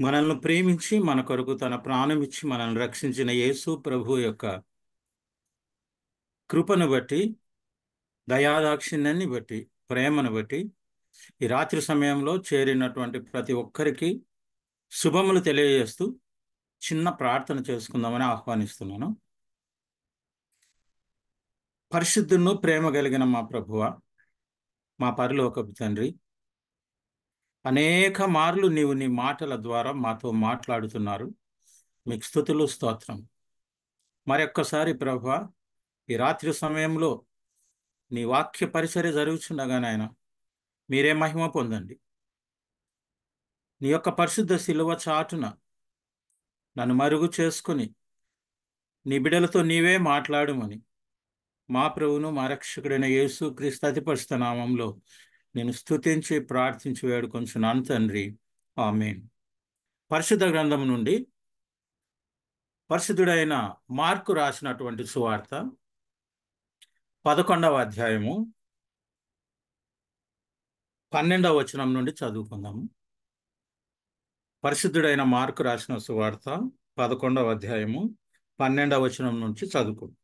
మనల్ని ప్రేమించి మన కొరకు తన ప్రాణం ఇచ్చి మనల్ని రక్షించిన యేసు ప్రభు యొక్క కృపను బట్టి, దయాదాక్షిణ్యాన్ని బట్టి, ప్రేమను బట్టి ఈ రాత్రి సమయంలో చేరినటువంటి ప్రతి ఒక్కరికి శుభములు తెలియజేస్తూ చిన్న ప్రార్థన చేసుకుందామని ఆహ్వానిస్తున్నాను. పరిశుద్ధును ప్రేమ కలిగిన మా ప్రభువ, మా పరలోకపు తండ్రి, అనేక మార్లు నీవు నీ మాటల ద్వారా మాతో మాట్లాడుతున్నారు. మీకు స్తుతులు, స్తోత్రం. మరొక్కసారి ప్రభువా, ఈ రాత్రి సమయంలో నీ వాక్య పరిచర్య జరుగుతుండగా నాయన మీరే మహిమ పొందండి. నీ యొక్క పరిశుద్ధ శిలువ చాటున నన్ను మరుగు చేసుకుని నీ బిడ్డలతో నీవే మాట్లాడుమని మా ప్రభువును మా రక్షకుడైన యేసు క్రీస్తు అతి పరిశుద్ధ నామంలో నేను స్తుతించి ప్రార్థించి వేడుకొంచున్నాను తండ్రి, ఆమేన్. పరిశుద్ధ గ్రంథం నుండి పరిశుద్ధుడైన మార్కు రాసినటువంటి సువార్త 11వ అధ్యాయము 12వ వచనం నుండి చదువుకుందాము. పరిశుద్ధుడైన మార్కు రాసిన సువార్త 11వ అధ్యాయము 12వ వచనం నుంచి చదువుకుందాం.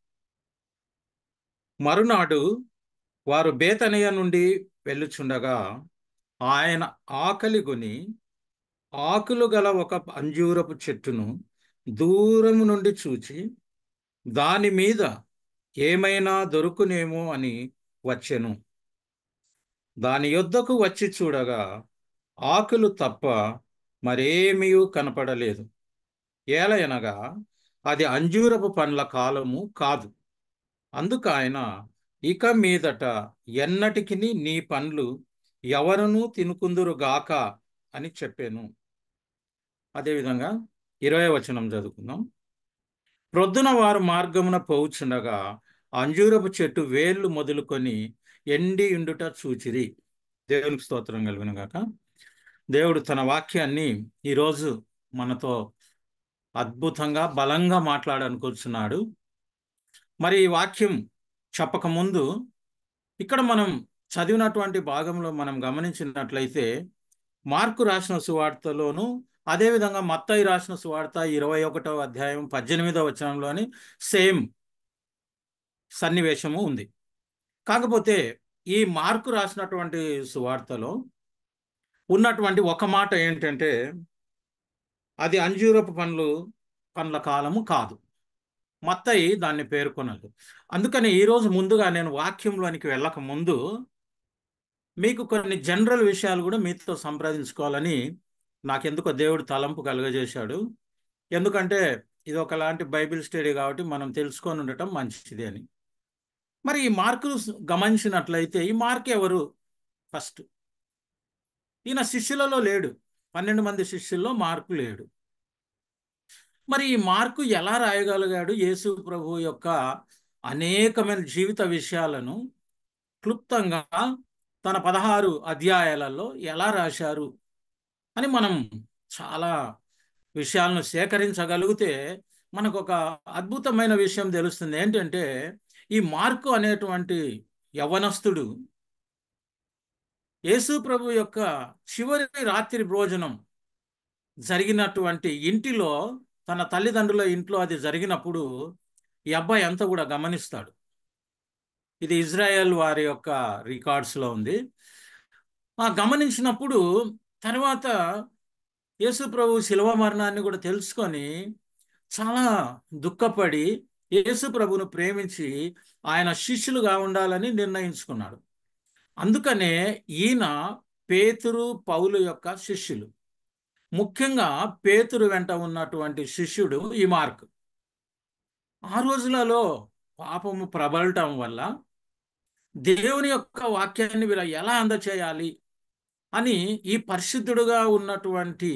మరునాడు వారు బేతనియ నుండి వెళ్ళుచుండగా ఆయన ఆకలిగొని ఆకులు గల ఒక అంజూరపు చెట్టును దూరము నుండి చూచి దాని మీద ఏమైనా దొరుకునేమో అని వచ్చెను. దాని యొద్దకు వచ్చి చూడగా ఆకులు తప్ప మరేమీ కనపడలేదు. ఏలయనగా అది అంజూరపు పండ్ల కాలము కాదు. అందుకు ఆయన, ఇక మీదట ఎన్నటికిని నీ పండ్లు ఎవరునూ తినుకుందురుగాక అని చెప్పాను. అదేవిధంగా 20వ వచనం చదువుకుందాం. ప్రొద్దున వారు మార్గమున పోవుచుండగా అంజూరపు చెట్టు వేళ్ళు మొదలుకొని ఎండి ఉండుట చూచిరి. దేవునికి స్తోత్రం కలుగును గాక. దేవుడు తన వాక్యాన్ని ఈరోజు మనతో అద్భుతంగా బలంగా మాట్లాడాలనుకుంటున్నాడు. మరి ఈ వాక్యం చెప్పకముందు ఇక్కడ మనం చదివినటువంటి భాగంలో మనం గమనించినట్లయితే మార్కు రాసిన సువార్తలోను, అదేవిధంగా మత్తయి రాసిన సువార్త 21వ అధ్యాయం 18వ వచనంలోని సేమ్ సన్నివేశము ఉంది. కాకపోతే ఈ మార్కు రాసినటువంటి సువార్తలో ఉన్నటువంటి ఒక మాట ఏంటంటే అది అంజూరపు పండ్ల కాలము కాదు. మత్తయి దాన్ని పేర్కొనదు. అందుకని ఈరోజు ముందుగా నేను వాక్యంలోనికి వెళ్ళక ముందు మీకు కొన్ని జనరల్ విషయాలు కూడా మీతో సంప్రదించుకోవాలని నాకెందుకో దేవుడు తలంపు కలుగజేశాడు. ఎందుకంటే ఇది ఒకలాంటి బైబిల్ స్టడీ కాబట్టి మనం తెలుసుకొని ఉండటం మంచిది అని. మరి ఈ మార్కు గమనించినట్లయితే ఈ మార్క్ ఎవరు? ఫస్ట్ ఈయన శిష్యులలో లేడు. 12 మంది శిష్యుల్లో మార్కు లేడు. మరి ఈ మార్కు ఎలా రాయగలిగాడు యేసు ప్రభు యొక్క అనేకమైన జీవిత విషయాలను క్లుప్తంగా తన 16 అధ్యాయాలలో ఎలా రాశారు అని మనం చాలా విషయాలను సేకరించగలిగితే మనకు ఒక అద్భుతమైన విషయం తెలుస్తుంది. ఏంటంటే ఈ మార్కు అనేటువంటి యవ్వనస్తుడు యేసు ప్రభు యొక్క చివరి రాత్రి భోజనం జరిగినటువంటి ఇంటిలో, తన తల్లిదండ్రుల ఇంట్లో అది జరిగినప్పుడు ఈ అబ్బాయి అంతా కూడా గమనిస్తాడు. ఇది ఇజ్రాయెల్ వారి యొక్క రికార్డ్స్లో ఉంది. గమనించినప్పుడు తర్వాత యేసు ప్రభు శిలువ మరణాన్ని కూడా తెలుసుకొని చాలా దుఃఖపడి యేసు ప్రభును ప్రేమించి ఆయన శిష్యులుగా ఉండాలని నిర్ణయించుకున్నాడు. అందుకనే ఈయన పేతురు, పౌలు యొక్క శిష్యులు. ముఖ్యంగా పేతురు వెంట ఉన్నటువంటి శిష్యుడు ఈ మార్కు. ఆ రోజులలో పాపము ప్రబలటం వల్ల దేవుని యొక్క వాక్యాన్ని వీరు ఎలా అందచేయాలి అని ఈ పరిశుద్ధుడుగా ఉన్నటువంటి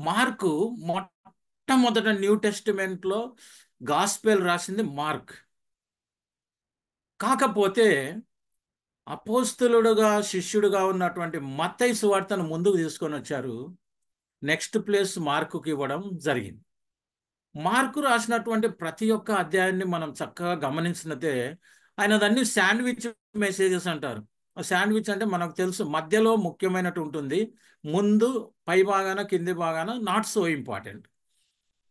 మార్కు మొట్టమొదట న్యూ టెస్టిమెంట్లో గాస్పెల్ రాసింది మార్క్. కాకపోతే అపోస్తలుడుగా శిష్యుడుగా ఉన్నటువంటి మత్తయి సువార్తను ముందుకు తీసుకొని వచ్చారు. నెక్స్ట్ ప్లేస్ మార్కుకి ఇవ్వడం జరిగింది. మార్కు రాసినటువంటి ప్రతి ఒక్క అధ్యాయాన్ని మనం చక్కగా గమనించినతే ఆయన దాన్ని శాండ్విచ్ మెసేజెస్ అంటారు. శాండ్విచ్ అంటే మనకు తెలుసు, మధ్యలో ముఖ్యమైనట్టు ఉంటుంది, ముందు పై భాగాన కింది భాగాన నాట్ సో ఇంపార్టెంట్.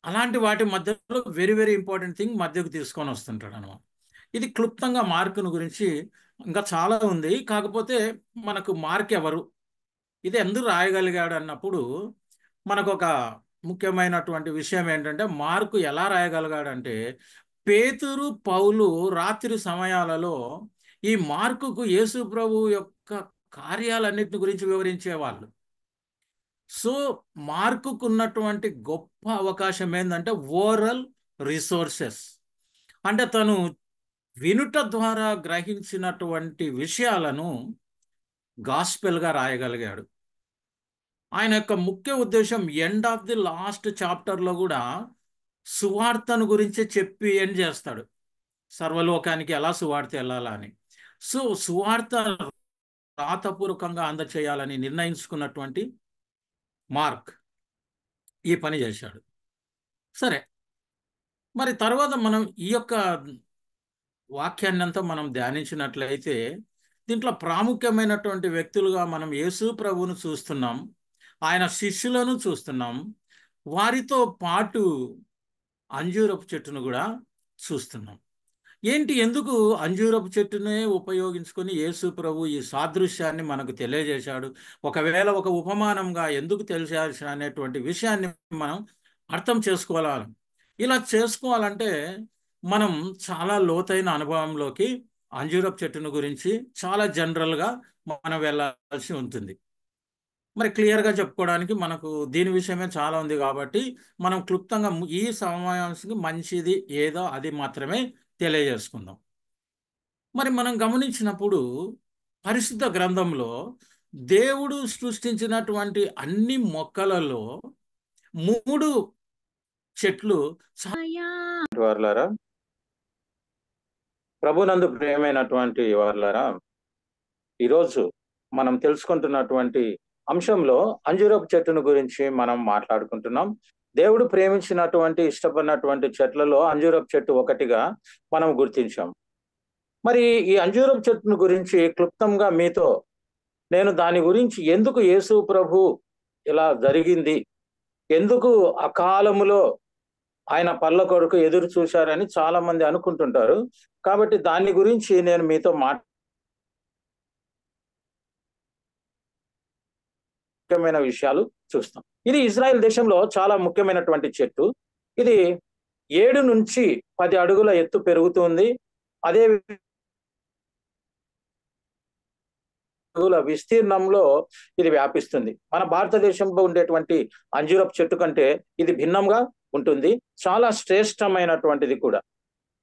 అలాంటి వాటి మధ్యలో వెరీ వెరీ ఇంపార్టెంట్ థింగ్ మధ్యకు తీసుకొని వస్తుంటాడు అనమాట. ఇది క్లుప్తంగా మార్కును గురించి. ఇంకా చాలా ఉంది, కాకపోతే మనకు మార్క్ ఎవరు, ఇది ఎందుకు రాయగలిగాడు అన్నప్పుడు మనకు ఒక ముఖ్యమైనటువంటి విషయం ఏంటంటే, మార్కు ఎలా రాయగలిగాడంటే, పేతురు పౌలు రాత్రి సమయాలలో ఈ మార్కుకు యేసు ప్రభు యొక్క కార్యాలన్నిటిని గురించి వివరించేవాళ్ళు. సో మార్కుకు ఉన్నటువంటి గొప్ప అవకాశం ఏంటంటే ఓరల్ రిసోర్సెస్. అంటే తను వినుట ద్వారా గ్రహించినటువంటి విషయాలను గాస్పెల్గా రాయగలిగాడు. ఆయన యొక్క ముఖ్య ఉద్దేశం ఎండ్ ఆఫ్ ది లాస్ట్ చాప్టర్లో కూడా సువార్తను గురించి చెప్పి ఎండ్ చేస్తాడు, సర్వలోకానికి ఎలా సువార్త వెళ్ళాలా అని. సో సువార్త రాతపూర్వకంగా అందచేయాలని నిర్ణయించుకున్నటువంటి మార్క్ ఈ పని చేశాడు. సరే, మరి తర్వాత మనం ఈ యొక్క వాక్యాన్ని అంతా మనం ధ్యానించినట్లయితే దీంట్లో ప్రాముఖ్యమైనటువంటి వ్యక్తులుగా మనం యేసు ప్రభువును చూస్తున్నాం, ఆయన శిష్యులను చూస్తున్నాం, వారితో పాటు అంజూరపు చెట్టును కూడా చూస్తున్నాం. ఏంటి, ఎందుకు అంజూరపు చెట్టునే ఉపయోగించుకొని యేసు ప్రభు ఈ సాదృశ్యాన్ని మనకు తెలియజేశాడు, ఒకవేళ ఒక ఉపమానంగా ఎందుకు తెలియజేసిన అనేటువంటి విషయాన్ని మనం అర్థం చేసుకోవాలి. ఇలా చేసుకోవాలంటే మనం చాలా లోతైన అనుభవంలోకి అంజూరపు చెట్టును గురించి చాలా జనరల్గా మనం వెళ్ళాల్సి ఉంటుంది. మరి క్లియర్గా చెప్పుకోవడానికి మనకు దీని విషయమే చాలా ఉంది కాబట్టి మనం క్లుప్తంగా ఈ సమావేశానికి మంచిది ఏదో అది మాత్రమే తెలియజేసుకుందాం. మరి మనం గమనించినప్పుడు పరిశుద్ధ గ్రంథంలో దేవుడు సృష్టించినటువంటి అన్ని మొక్కలలో 3 చెట్లు వారులారా, ప్రభునందు ప్రియమైనటువంటి వారులారా, ఈరోజు మనం తెలుసుకుంటున్నటువంటి అంశంలో అంజూరపు చెట్టును గురించి మనం మాట్లాడుకుంటున్నాం. దేవుడు ప్రేమించినటువంటి ఇష్టపడినటువంటి చెట్లలో అంజూరపు చెట్టు ఒకటిగా మనం గుర్తించాం. మరి ఈ అంజూరపు చెట్టును గురించి క్లుప్తంగా మీతో నేను దాని గురించి ఎందుకు యేసు ప్రభు ఇలా జరిగింది, ఎందుకు అకాలములో ఆయన పళ్ళ కొరకు ఎదురు చూశారని చాలా మంది అనుకుంటుంటారు. కాబట్టి దాని గురించి నేను మీతో ముఖ్యమైన విషయాలు చూస్తాం. ఇది ఇజ్రాయెల్ దేశంలో చాలా ముఖ్యమైనటువంటి చెట్టు. ఇది 7 నుంచి 10 అడుగుల ఎత్తు పెరుగుతుంది. అదే విస్తీర్ణంలో ఇది వ్యాపిస్తుంది. మన భారతదేశంలో ఉండేటువంటి అంజూరపు చెట్టు కంటే ఇది భిన్నంగా ఉంటుంది, చాలా శ్రేష్టమైనటువంటిది కూడా.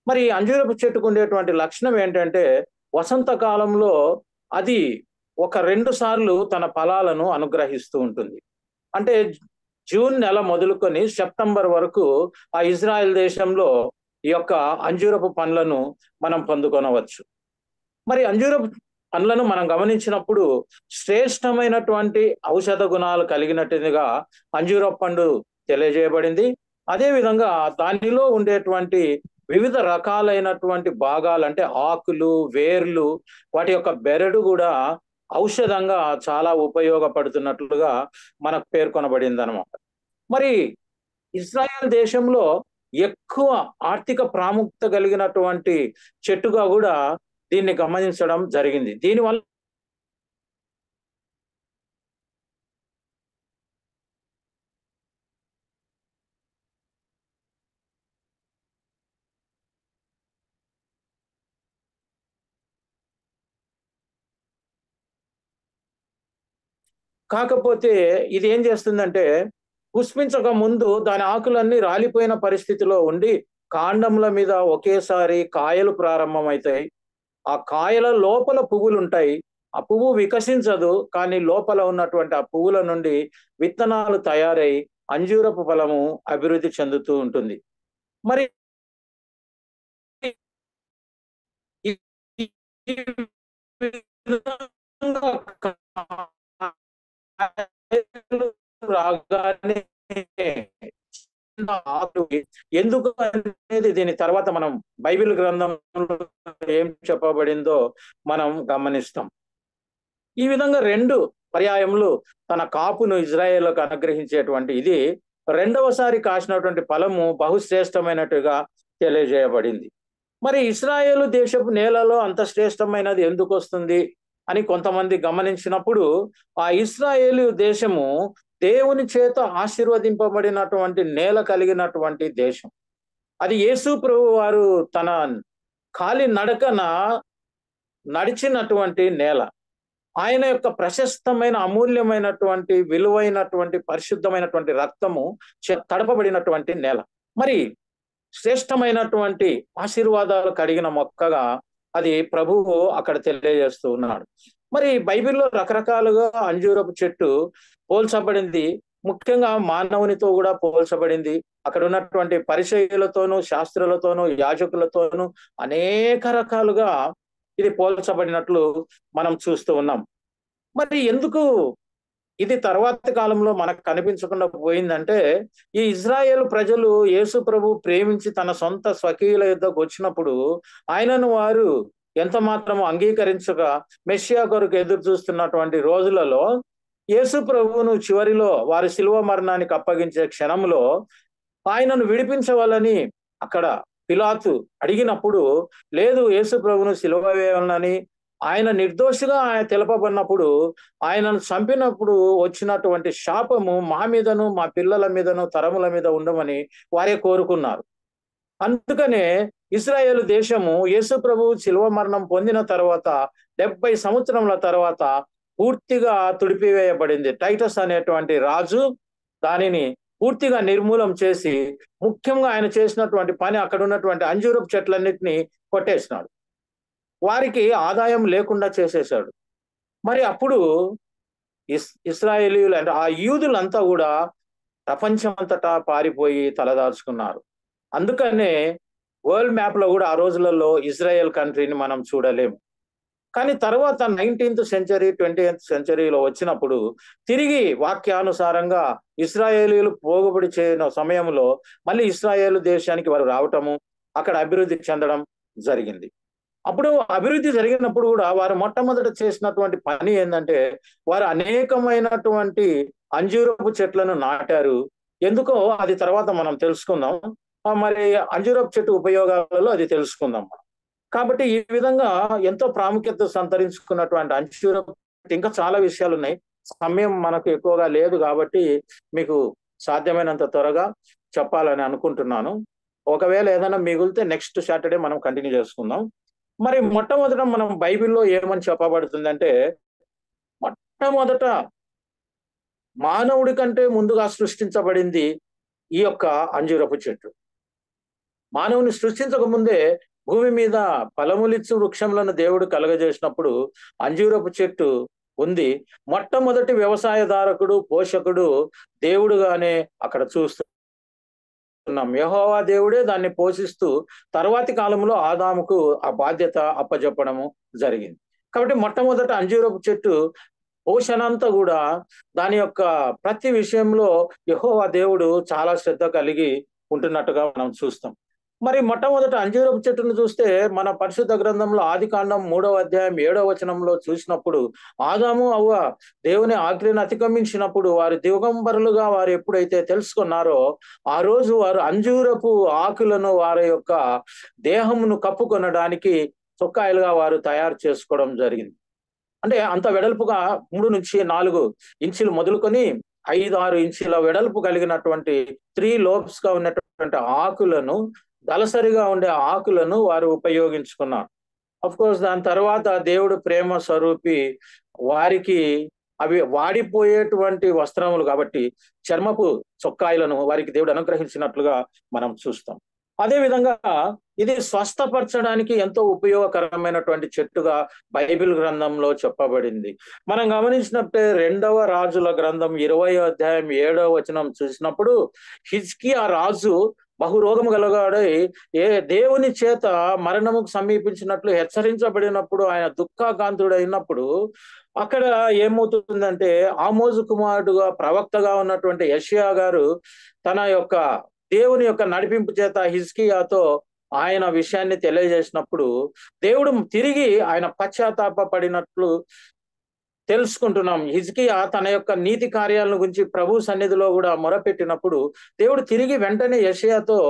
మరి అంజూరపు చెట్టుకు ఉండేటువంటి లక్షణం ఏంటంటే, వసంత కాలంలో అది 1-2 సార్లు తన ఫలాలను అనుగ్రహిస్తూ ఉంటుంది. అంటే జూన్ నెల మొదలుకొని సెప్టెంబర్ వరకు ఆ ఇజ్రాయెల్ దేశంలో ఈ యొక్క అంజూరపు పండ్లను మనం పొందుకొనవచ్చు. మరి అంజూరపు పండ్లను మనం గమనించినప్పుడు శ్రేష్టమైనటువంటి ఔషధ గుణాలు కలిగినట్టుగా అంజూరపు పండు తెలియజేయబడింది. అదే విధంగా దానిలో ఉండేటువంటి వివిధ రకాలైనటువంటి భాగాలు, అంటే ఆకులు, వేర్లు, వాటి యొక్క బెరడు కూడా ఔషధంగా చాలా ఉపయోగపడుతున్నట్లుగా మనకు పేర్కొనబడింది అనమాట. మరి ఇజ్రాయెల్ దేశంలో ఎక్కువ ఆర్థిక ప్రాముఖ్యత కలిగినటువంటి చెట్టుగా కూడా దీన్ని గమనించడం జరిగింది. దీనివల్ల కాకపోతే ఇది ఏం చేస్తుందంటే, పుష్పించక ముందు దాని ఆకులన్నీ రాలిపోయిన పరిస్థితిలో ఉండి కాండముల మీద ఒకేసారి కాయలు ప్రారంభమవుతాయి. ఆ కాయల లోపల పువ్వులు ఉంటాయి. ఆ పువ్వు వికసించదు, కానీ లోపల ఉన్నటువంటి ఆ పువ్వుల నుండి విత్తనాలు తయారై అంజూరపు ఫలము అభివృద్ధి చెందుతూ ఉంటుంది. మరి రాగానే ఎందుకు అనేది దీని తర్వాత మనం బైబిల్ గ్రంథంలో ఏం చెప్పబడిందో మనం గమనిస్తాం. ఈ విధంగా 2 పర్యాయములు తన కాపును ఇజ్రాయేలుకు అనుగ్రహించేటువంటి ఇది రెండవసారి కాసినటువంటి ఫలము బహుశ్రేష్టమైనట్టుగా తెలియజేయబడింది. మరి ఇశ్రాయేలు దేశపు నేలలో అంత శ్రేష్టమైనది ఎందుకు వస్తుంది అని కొంతమంది గమనించినప్పుడు, ఆ ఇశ్రాయేలు దేశము దేవుని చేత ఆశీర్వదింపబడినటువంటి నేల కలిగినటువంటి దేశం. అది యేసు ప్రభు వారు తన కాలి నడకన నడిచినటువంటి నేల. ఆయన యొక్క ప్రశస్తమైన, అమూల్యమైనటువంటి, విలువైనటువంటి, పరిశుద్ధమైనటువంటి రక్తము తడపబడినటువంటి నేల. మరి శ్రేష్టమైనటువంటి ఆశీర్వాదాలు కలిగిన మొక్కగా అది ప్రభువు అక్కడ తెలియజేస్తూ ఉన్నాడు. మరి బైబిల్లో రకరకాలుగా అంజూరపు చెట్టు పోల్చబడింది. ముఖ్యంగా మానవునితో కూడా పోల్చబడింది. అక్కడ ఉన్నటువంటి పరిచయులతోనూ, శాస్త్రులతోనూ, యాజకులతోనూ అనేక రకాలుగా ఇది పోల్చబడినట్లు మనం చూస్తూ ఉన్నాం. మరి ఎందుకు ఇది తర్వాతి కాలంలో మనకు కనిపించకుండా పోయిందంటే, ఈ ఇజ్రాయేల్ ప్రజలు యేసు ప్రభు ప్రేమించి తన సొంత స్వకీయుల యుద్ధకు వచ్చినప్పుడు ఆయనను వారు ఎంత మాత్రము అంగీకరించగా మెస్సియా కొరకు ఎదురు చూస్తున్నటువంటి రోజులలో యేసు ప్రభువును చివరిలో వారి శిలువ మరణానికి అప్పగించే క్షణంలో ఆయనను విడిపించవాలని అక్కడ పిలాతు అడిగినప్పుడు, లేదు, యేసు ప్రభువును శిలువ వేయాలని ఆయన నిర్దోషిగా ఆయన తెలపబడినప్పుడు, ఆయనను చంపినప్పుడు వచ్చినటువంటి శాపము మా మీదను, మా పిల్లల మీదను, తరముల మీద ఉండమని వారే కోరుకున్నారు. అందుకనే ఇశ్రాయేలు దేశము యేసు ప్రభువు శిలువ మరణం పొందిన తర్వాత 70 సంవత్సరముల తర్వాత పూర్తిగా తుడిపివేయబడింది. టైటస్ అనేటువంటి రాజు దానిని పూర్తిగా నిర్మూలం చేసి, ముఖ్యంగా ఆయన చేసినటువంటి పని అక్కడ ఉన్నటువంటి అంజూరపు చెట్లన్నిటినీ కొట్టేసినాడు. వారికి ఆదాయం లేకుండా చేసేశాడు. మరి అప్పుడు ఇశ్రాయేలీయులు అంటే ఆ యూదులంతా కూడా ప్రపంచం అంతటా పారిపోయి తలదాల్చుకున్నారు. అందుకనే వరల్డ్ మ్యాప్ లో కూడా ఆ రోజులలో ఇజ్రాయెల్ కంట్రీని మనం చూడలేము. కానీ తర్వాత 19th సెంచరీ 20th సెంచరీలో వచ్చినప్పుడు తిరిగి వాక్యానుసారంగా ఇశ్రాయేలీయులు పోగుబడి చేయన సమయంలో మళ్ళీ ఇశ్రాయేలు దేశానికి వారు రావటము, అక్కడ అభివృద్ధి చెందడం జరిగింది. అప్పుడు అభివృద్ధి జరిగినప్పుడు కూడా వారు మొట్టమొదట చేసినటువంటి పని ఏంటంటే, వారు అనేకమైనటువంటి అంజూరపు చెట్లను నాటారు. ఎందుకో అది తర్వాత మనం తెలుసుకుందాం. మరి అంజూరపు చెట్టు ఉపయోగాలలో అది తెలుసుకుందాం. కాబట్టి ఈ విధంగా ఎంతో ప్రాముఖ్యత సంతరించుకున్నటువంటి అంజూరపు ఇంకా చాలా విషయాలు ఉన్నాయి. సమయం మనకు ఎక్కువగా లేదు కాబట్టి మీకు సాధ్యమైనంత త్వరగా చెప్పాలని అనుకుంటున్నాను. ఒకవేళ ఏదైనా మిగిలితే నెక్స్ట్ సాటర్డే మనం కంటిన్యూ చేసుకుందాం. మరి మొట్టమొదట మనం బైబిల్లో ఏమని చెప్పబడుతుందంటే, మొట్టమొదట మానవుడి కంటే ముందుగా సృష్టించబడింది ఈ యొక్క అంజూరపు చెట్టు. మానవుని సృష్టించక ముందే భూమి మీద ఫలములిచ్చు వృక్షములను దేవుడు కలగజేసినప్పుడు అంజూరపు చెట్టు ఉంది. మొట్టమొదటి వ్యవసాయదారకుడు, పోషకుడు దేవుడుగానే అక్కడ చూస్తున్నాం. యెహోవా దేవుడే దాన్ని పోషిస్తూ తర్వాతి కాలంలో ఆదాముకు ఆ బాధ్యత అప్పజెప్పడము జరిగింది. కాబట్టి మొట్టమొదట అంజూరపు చెట్టు పోషణ అంతా కూడా దాని యొక్క ప్రతి విషయంలో యెహోవా దేవుడు చాలా శ్రద్ధ కలిగి ఉంటున్నట్టుగా మనం చూస్తాం. మరి మొట్టమొదట అంజూరపు చెట్టును చూస్తే మన పరిశుద్ధ గ్రంథంలో ఆదికాండం 3వ అధ్యాయం 7వ వచనంలో చూసినప్పుడు, ఆదాము అవ్వ దేవుని ఆజ్ఞను అతిక్రమించినప్పుడు వారు దిగంబరులుగా వారు ఎప్పుడైతే తెలుసుకున్నారో ఆ రోజు వారు అంజూరపు ఆకులను వారి యొక్క దేహమును కప్పుకొనడానికి చొక్కాయలుగా వారు తయారు చేసుకోవడం జరిగింది. అంటే అంత వెడల్పుగా 3 నుంచి 4 ఇంచులు మొదలుకొని 5-6 ఇంచుల వెడల్పు కలిగినటువంటి 3 లోబ్స్ గా ఉన్నటువంటి ఆకులను, దళసరిగా ఉండే ఆకులను వారు ఉపయోగించుకున్నారు. అఫ్ కోర్స్ దాని తర్వాత దేవుడు ప్రేమ స్వరూపి వారికి అవి వాడిపోయేటువంటి వస్త్రములు కాబట్టి చర్మపు చొక్కాయలను వారికి దేవుడు అనుగ్రహించినట్లుగా మనం చూస్తాం. అదే విధంగా ఇది స్వస్థపరచడానికి ఎంతో ఉపయోగకరమైనటువంటి చెట్టుగా బైబిల్ గ్రంథంలో చెప్పబడింది. మనం గమనించినట్టే 2వ రాజుల గ్రంథం 20వ అధ్యాయం 7వ వచనం చూసినప్పుడు, హిజ్కియా రాజు బహురోగము గలగాడై దేవుని చేత మరణముకు సమీపించినట్లు హెచ్చరించబడినప్పుడు ఆయన దుఃఖాకాంతుడైనప్పుడు అక్కడ ఏమవుతుందంటే, ఆమోజు కుమారుడుగా ప్రవక్తగా ఉన్నటువంటి యెషయా గారు తన యొక్క దేవుని యొక్క నడిపింపు చేత హిజ్కియాతో ఆయన విషయాన్ని తెలియజేసినప్పుడు దేవుడు తిరిగి ఆయన పశ్చాత్తాప పడినట్లు తెలుసుకుంటున్నాం. హిజ్కియా తన యొక్క నీతి కార్యాలను గురించి ప్రభు సన్నిధిలో కూడా మొరపెట్టినప్పుడు దేవుడు తిరిగి వెంటనే యెషయాతో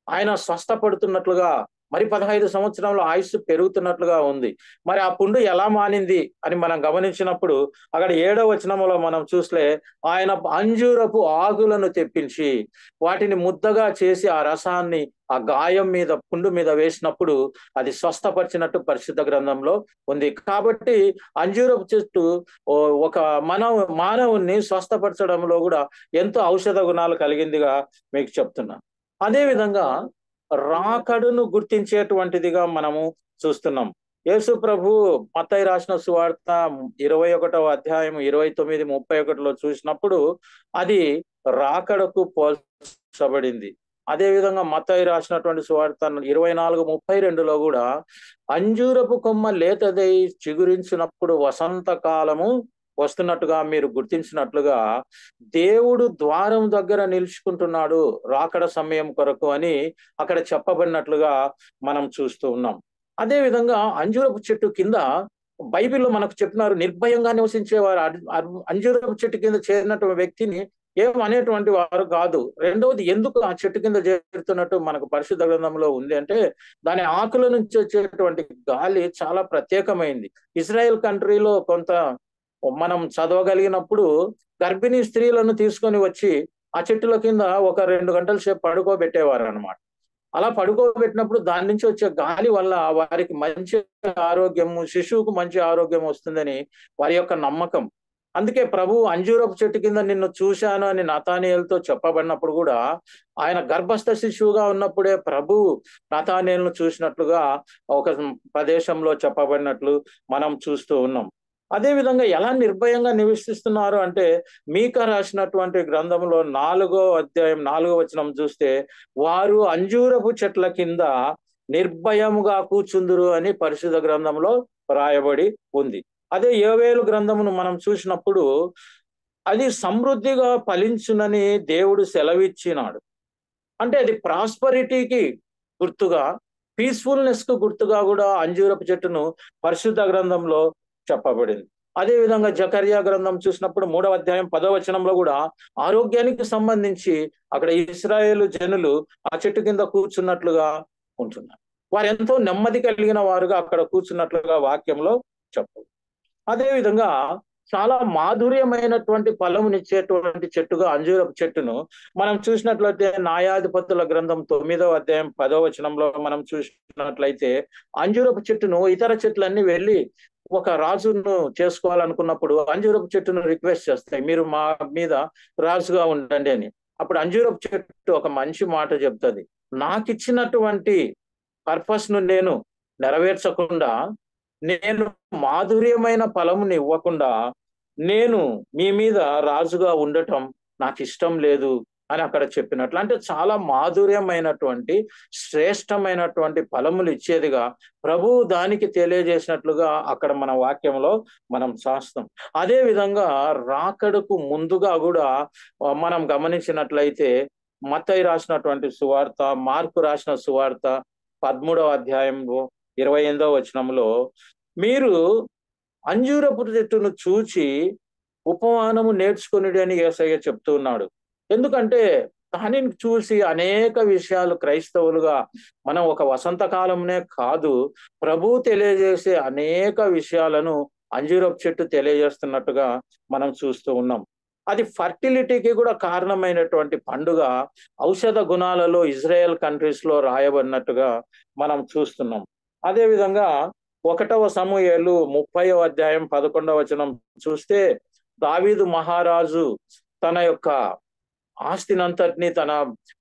ఆయన స్వస్థపడుతున్నట్లుగా, మరి 15 సంవత్సరంలో ఆయుస్సు పెరుగుతున్నట్లుగా ఉంది. మరి ఆ పుండు ఎలా మానింది అని మనం గమనించినప్పుడు అక్కడ 7వ వచనంలో మనం చూస్తే ఆయన అంజూరపు ఆకులను తెప్పించి వాటిని ముద్దగా చేసి ఆ రసాన్ని ఆ గాయం మీద, పుండు మీద వేసినప్పుడు అది స్వస్థపరిచినట్టు పరిశుద్ధ గ్రంథంలో ఉంది. కాబట్టి అంజూరపు చెట్టు ఒక మానవుణ్ణి స్వస్థపరచడంలో కూడా ఎంతో ఔషధ గుణాలు కలిగిందిగా మీకు చెప్తున్నాను. అదే విధంగా రాకడును గుర్తించేటువంటిదిగా మనము చూస్తున్నాం. యేసు ప్రభు మత్తయి రాసిన సువార్త 21వ అధ్యాయం 29, 31లో చూసినప్పుడు అది రాకడకు పోల్చబడింది. అదే విధంగా మత్తయి రాసినటువంటి సువార్త 24, 32లో కూడా అంజూరపు కొమ్మ లేతదై చిగురించినప్పుడు వసంత కాలము వస్తున్నట్టుగా మీరు గుర్తించినట్లుగా దేవుడు ద్వారం దగ్గర నిలుచుకుంటున్నాడు రాకడ సమయం కొరకు అని అక్కడ చెప్పబడినట్లుగా మనం చూస్తూ ఉన్నాం. అదే విధంగా అంజూరపు చెట్టు కింద బైబిల్లో మనకు చెప్పినారు, నిర్భయంగా నివసించేవారు అంజూరపు చెట్టు కింద చేరినటువంటి వ్యక్తిని ఏం అనేటువంటి వారు కాదు. రెండవది, ఎందుకు ఆ చెట్టు కింద చేరుతున్నట్టు మనకు పరిశుద్ధ గ్రంథంలో ఉంది అంటే దాని ఆకుల నుంచి వచ్చేటువంటి గాలి చాలా ప్రత్యేకమైంది. ఇజ్రాయెల్ కంట్రీలో కొంత మనం చదవగలిగినప్పుడు గర్భిణీ స్త్రీలను తీసుకొని వచ్చి ఆ చెట్టుల కింద ఒక 2 గంటల సేపు పడుకోబెట్టేవారు అనమాట. అలా పడుకోబెట్టినప్పుడు దాని నుంచి వచ్చే గాలి వల్ల వారికి మంచి ఆరోగ్యము, శిశువుకు మంచి ఆరోగ్యం వస్తుందని వారి యొక్క నమ్మకం. అందుకే ప్రభు అంజూరపు చెట్టు కింద నిన్ను చూశాను అని నతానియేలుతో చెప్పబడినప్పుడు కూడా ఆయన గర్భస్థ శిశువుగా ఉన్నప్పుడే ప్రభు నతానియేలును చూసినట్లుగా ఒక ప్రదేశంలో చెప్పబడినట్లు మనం చూస్తూ ఉన్నాం. అదే విధంగా ఎలా నిర్భయంగా నివసిస్తున్నారు అంటే మీకా రాసినటువంటి గ్రంథంలో 4వ అధ్యాయం 4వ వచనం చూస్తే వారు అంజూరపు చెట్ల కింద నిర్భయముగా కూర్చుందురు అని పరిశుద్ధ గ్రంథంలో రాయబడి ఉంది. అదే యోవేలు గ్రంథమును మనం చూసినప్పుడు అది సమృద్ధిగా ఫలించునని దేవుడు సెలవిచ్చినాడు. అంటే అది ప్రాస్పరిటీకి గుర్తుగా, పీస్ఫుల్నెస్ కు గుర్తుగా కూడా అంజూరపు చెట్టును పరిశుద్ధ గ్రంథంలో చెప్పబడింది. అదే విధంగా జకర్యా గ్రంథం చూసినప్పుడు 3వ అధ్యాయం 10వ వచనంలో కూడా ఆరోగ్యానికి సంబంధించి అక్కడ ఇశ్రాయేలు జనులు ఆ చెట్టు కింద కూర్చున్నట్లుగా ఉంటున్నారు. వారు ఎంతో నెమ్మది కలిగిన వారుగా అక్కడ కూర్చున్నట్లుగా వాక్యంలో చెప్పు. అదే విధంగా చాలా మాధుర్యమైనటువంటి ఫలమునిచ్చేటువంటి చెట్టుగా అంజూరపు చెట్టును మనం చూసినట్లయితే న్యాయాధిపతుల గ్రంథం 9వ అధ్యాయం 10వ వచనంలో మనం చూసినట్లయితే అంజూరపు చెట్టును ఇతర చెట్లన్నీ వెళ్ళి ఒక రాజును చేసుకోవాలనుకున్నప్పుడు అంజూరపు చెట్టును రిక్వెస్ట్ చేస్తాయి, మీరు మా మీద రాజుగా ఉండండి అని. అప్పుడు అంజూరపు చెట్టు ఒక మంచి మాట చెప్తుంది, నాకు ఇచ్చినటువంటి పర్పస్ ను నేను నెరవేర్చకుండా, నేను మాధుర్యమైన ఫలముని ఇవ్వకుండా నేను మీ మీద రాజుగా ఉండటం నాకు ఇష్టం లేదు అని అక్కడ చెప్పినట్లు. అంటే చాలా మాధుర్యమైనటువంటి శ్రేష్టమైనటువంటి ఫలములు ఇచ్చేదిగా ప్రభువు దానికి తెలియజేసినట్లుగా అక్కడ మన వాక్యంలో మనం చూస్తాం. అదే విధంగా రాకడకు ముందుగా కూడా మనం గమనించినట్లయితే మత్తయి రాసినటువంటి సువార్త, మార్కు రాసిన సువార్త 13వ అధ్యాయంలో 28వ వచనంలో మీరు అంజూరపు చెట్టును చూచి ఉపమానము నేర్చుకుని అని యేసయ్య చెప్తూ ఉన్నాడు. ఎందుకంటే దానిని చూసి అనేక విషయాలు క్రైస్తవులుగా మనం ఒక వసంతకాలంనే కాదు, ప్రభు తెలియజేసే అనేక విషయాలను అంజూరపు చెట్టు తెలియజేస్తున్నట్టుగా మనం చూస్తూ ఉన్నాం. అది ఫర్టిలిటీకి కూడా కారణమైనటువంటి పండుగ ఔషధ గుణాలలో ఇజ్రాయెల్ కంట్రీస్ లో రాయబడినట్టుగా మనం చూస్తున్నాం. అదే విధంగా 1వ సమూయేలు 30వ అధ్యాయం 11వ వచనం చూస్తే దావీదు మహారాజు తన యొక్క ఆస్తినంతటిని, తన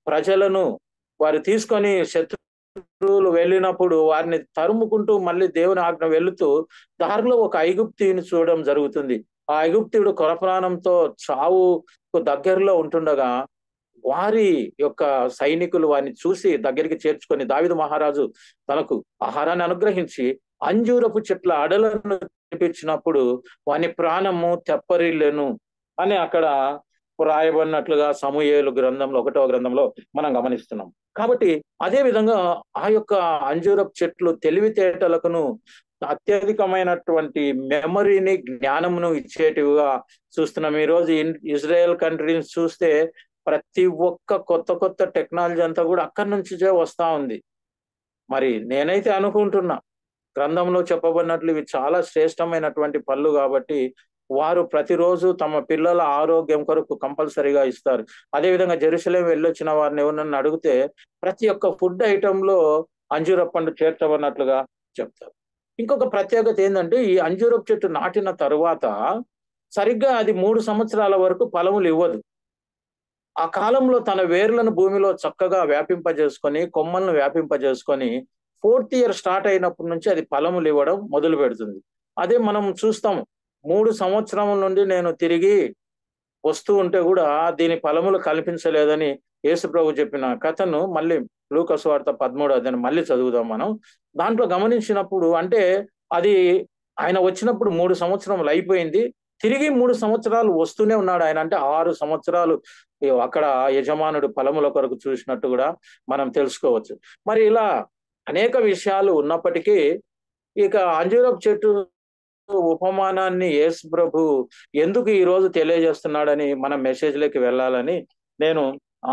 ప్రజలను వారు తీసుకొని శత్రువులు వెళ్ళినప్పుడు వారిని తరుముకుంటూ మళ్ళీ దేవుని ఆజ్ఞ వెళుతూ దారిలో ఒక ఐగుప్తీయుని చూడడం జరుగుతుంది. ఆ ఐగుప్తీయుడు కొరప్రాణంతో చావుకు దగ్గరలో ఉంటుండగా వారి యొక్క సైనికులు వారిని చూసి దగ్గరికి చేర్చుకొని దావీదు మహారాజు తనకు ఆహారాన్ని అనుగ్రహించి అంజూరపు చెట్ల అడలను తినిపించినప్పుడు వాని ప్రాణము తెప్పరిల్లెను అని అక్కడ రాయబడినట్లుగా సమూయేలు గ్రంథంలో 1వ గ్రంథంలో మనం గమనిస్తున్నాం. కాబట్టి అదే విధంగా ఆ యొక్క అంజూరపు చెట్లు తెలివితేటలకును అత్యధికమైనటువంటి మెమరీని, జ్ఞానమును ఇచ్చేటివిగా చూస్తున్నాం. ఈరోజు ఇజ్రాయెల్ కంట్రీని చూస్తే ప్రతి ఒక్క కొత్త కొత్త టెక్నాలజీ అంతా కూడా అక్కడి నుంచే వస్తా ఉంది. మరి నేనైతే అనుకుంటున్నా, గ్రంథంలో చెప్పబడినట్లు ఇవి చాలా శ్రేష్టమైనటువంటి పళ్ళు కాబట్టి వారు ప్రతిరోజు తమ పిల్లల ఆరోగ్యం కొరకు కంపల్సరీగా ఇస్తారు. అదేవిధంగా జెరూసలేం వెళ్ళొచ్చిన వారిని ఎవరన్నా అడిగితే ప్రతి ఒక్క ఫుడ్ ఐటెంలో అంజూరపు పండు చేర్చబడినట్లుగా చెప్తారు. ఇంకొక ప్రత్యేకత ఏంటంటే, ఈ అంజూరపు చెట్టు నాటిన తరువాత సరిగ్గా అది 3 సంవత్సరాల వరకు ఫలములు ఇవ్వదు. ఆ కాలంలో తన వేర్లను భూమిలో చక్కగా వ్యాపింపజేసుకొని, కొమ్మలను వ్యాపింపజేసుకొని 4th ఇయర్ స్టార్ట్ అయినప్పటి నుంచి అది ఫలములు ఇవ్వడం మొదలు పెడుతుంది. అదే మనం చూస్తాము, 3 సంవత్సరముల నుండి నేను తిరిగి వస్తూ ఉంటే కూడా దీని ఫలములు కల్పించలేదని యేసు ప్రభు చెప్పిన కథను మళ్ళీ లూకా సువార్త 13వ అధ్యాయం మళ్ళీ చదువుదాం మనం. దాంట్లో గమనించినప్పుడు అంటే అది ఆయన వచ్చినప్పుడు 3 సంవత్సరములు అయిపోయింది. తిరిగి 3 సంవత్సరాలు వస్తూనే ఉన్నాడు ఆయన. అంటే 6 సంవత్సరాలు అక్కడ యజమానుడు ఫలముల కొరకు చూసినట్టు కూడా మనం తెలుసుకోవచ్చు. మరి ఇలా అనేక విషయాలు ఉన్నప్పటికీ ఇక అంజూరపు చెట్టు ఉపమానాన్ని యేసు ప్రభు ఎందుకు ఈ రోజు తెలియజేస్తున్నాడని మన మెసేజ్లోకి వెళ్ళాలని నేను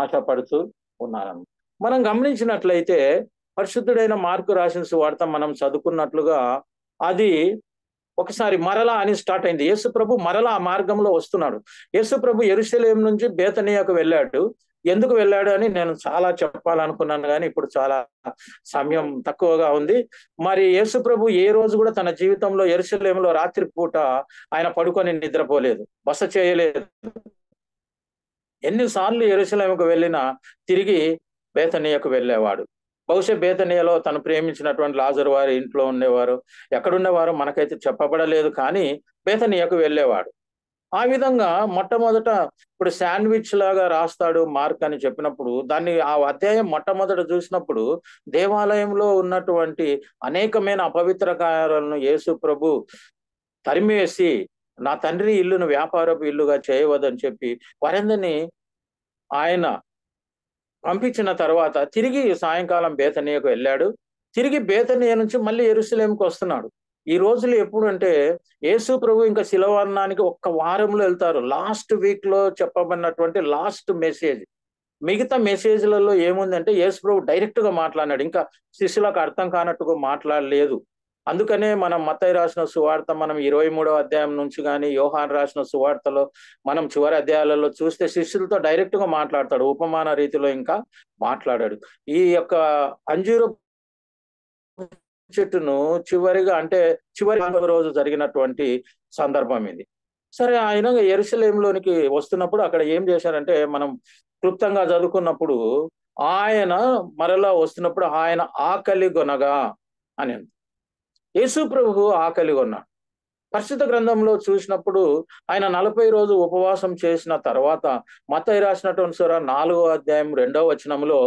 ఆశపడుతూ ఉన్నాను. మనం గమనించినట్లయితే పరిశుద్ధుడైన మార్కు రాసిన సువార్త మనం చదువుకున్నట్లుగా అది ఒకసారి మరలా అని స్టార్ట్ అయింది. యేసు ప్రభు మరలా ఆ మార్గంలో వస్తున్నాడు. యేసు ప్రభు యెరూషలేము నుంచి బేతనియాకు వెళ్ళాడు. ఎందుకు వెళ్ళాడు అని నేను చాలా చెప్పాలనుకున్నాను, కానీ ఇప్పుడు చాలా సమయం తక్కువగా ఉంది. మరి యేసు ప్రభు ఏ రోజు కూడా తన జీవితంలో యెరూషలేములో రాత్రి పూట ఆయన పడుకొని నిద్రపోలేదు, బస చేయలేదు. ఎన్నిసార్లు యెరూషలేముకు వెళ్ళినా తిరిగి బేతనియాకు వెళ్ళేవాడు. బహుశా బేతనియాలో తను ప్రేమించినటువంటి లాజరు వారి ఇంట్లో ఉండేవారు, ఎక్కడుండేవారు మనకైతే చెప్పబడలేదు, కానీ బేతనియాకు వెళ్ళేవాడు. ఆ విధంగా మొట్టమొదట ఇప్పుడు శాండ్విచ్ లాగా రాస్తాడు మార్క్ అని చెప్పినప్పుడు దాన్ని ఆ అధ్యాయం మొట్టమొదట చూసినప్పుడు దేవాలయంలో ఉన్నటువంటి అనేకమైన అపవిత్ర కార్యాలను యేసు ప్రభు తరిమివేసి నా తండ్రి ఇల్లును వ్యాపారపు ఇల్లుగా చేయవద్దని చెప్పి వారందరినీ ఆయన పంపించిన తర్వాత తిరిగి సాయంకాలం బేతనియాకు వెళ్ళాడు. తిరిగి బేతనియా నుంచి మళ్ళీ యెరూషలేముకు వస్తున్నాడు. ఈ రోజులు ఎప్పుడు అంటే యేసు ప్రభు ఇంకా శిలవర్ణానికి ఒక్క వారంలో వెళ్తారు. లాస్ట్ వీక్ లో చెప్పబడినటువంటి లాస్ట్ మెసేజ్. మిగతా మెసేజ్లలో ఏముందంటే యేసు ప్రభు డైరెక్ట్ గా మాట్లాడినాడు, ఇంకా శిష్యులకు అర్థం కానట్టుగా మాట్లాడలేదు. అందుకనే మనం మత్తయి రాసిన సువార్త మనం 23వ అధ్యాయం నుంచి కానీ యోహాను రాసిన సువార్తలో మనం చివరి అధ్యాయాలలో చూస్తే శిష్యులతో డైరెక్ట్ గా మాట్లాడతాడు, ఉపమాన రీతిలో ఇంకా మాట్లాడాడు. ఈ యొక్క అంజూరు చెట్టును చివరిగా అంటే చివరి రోజు జరిగినటువంటి సందర్భం ఇది. సరే, ఆయన యెరూషలేములోనికి వస్తున్నప్పుడు అక్కడ ఏం చేశారంటే మనం క్లుప్తంగా చదువుకున్నప్పుడు ఆయన మరలా వస్తున్నప్పుడు ఆయన ఆకలి గొనగా అని యేసు ప్రభు ఆకలి కొన్నాడు. పరిశుద్ధ గ్రంథంలో చూసినప్పుడు ఆయన 40 రోజు ఉపవాసం చేసిన తర్వాత మత్తయి రాసినటువంటి సువార్త 4వ అధ్యాయం 2వ వచనంలో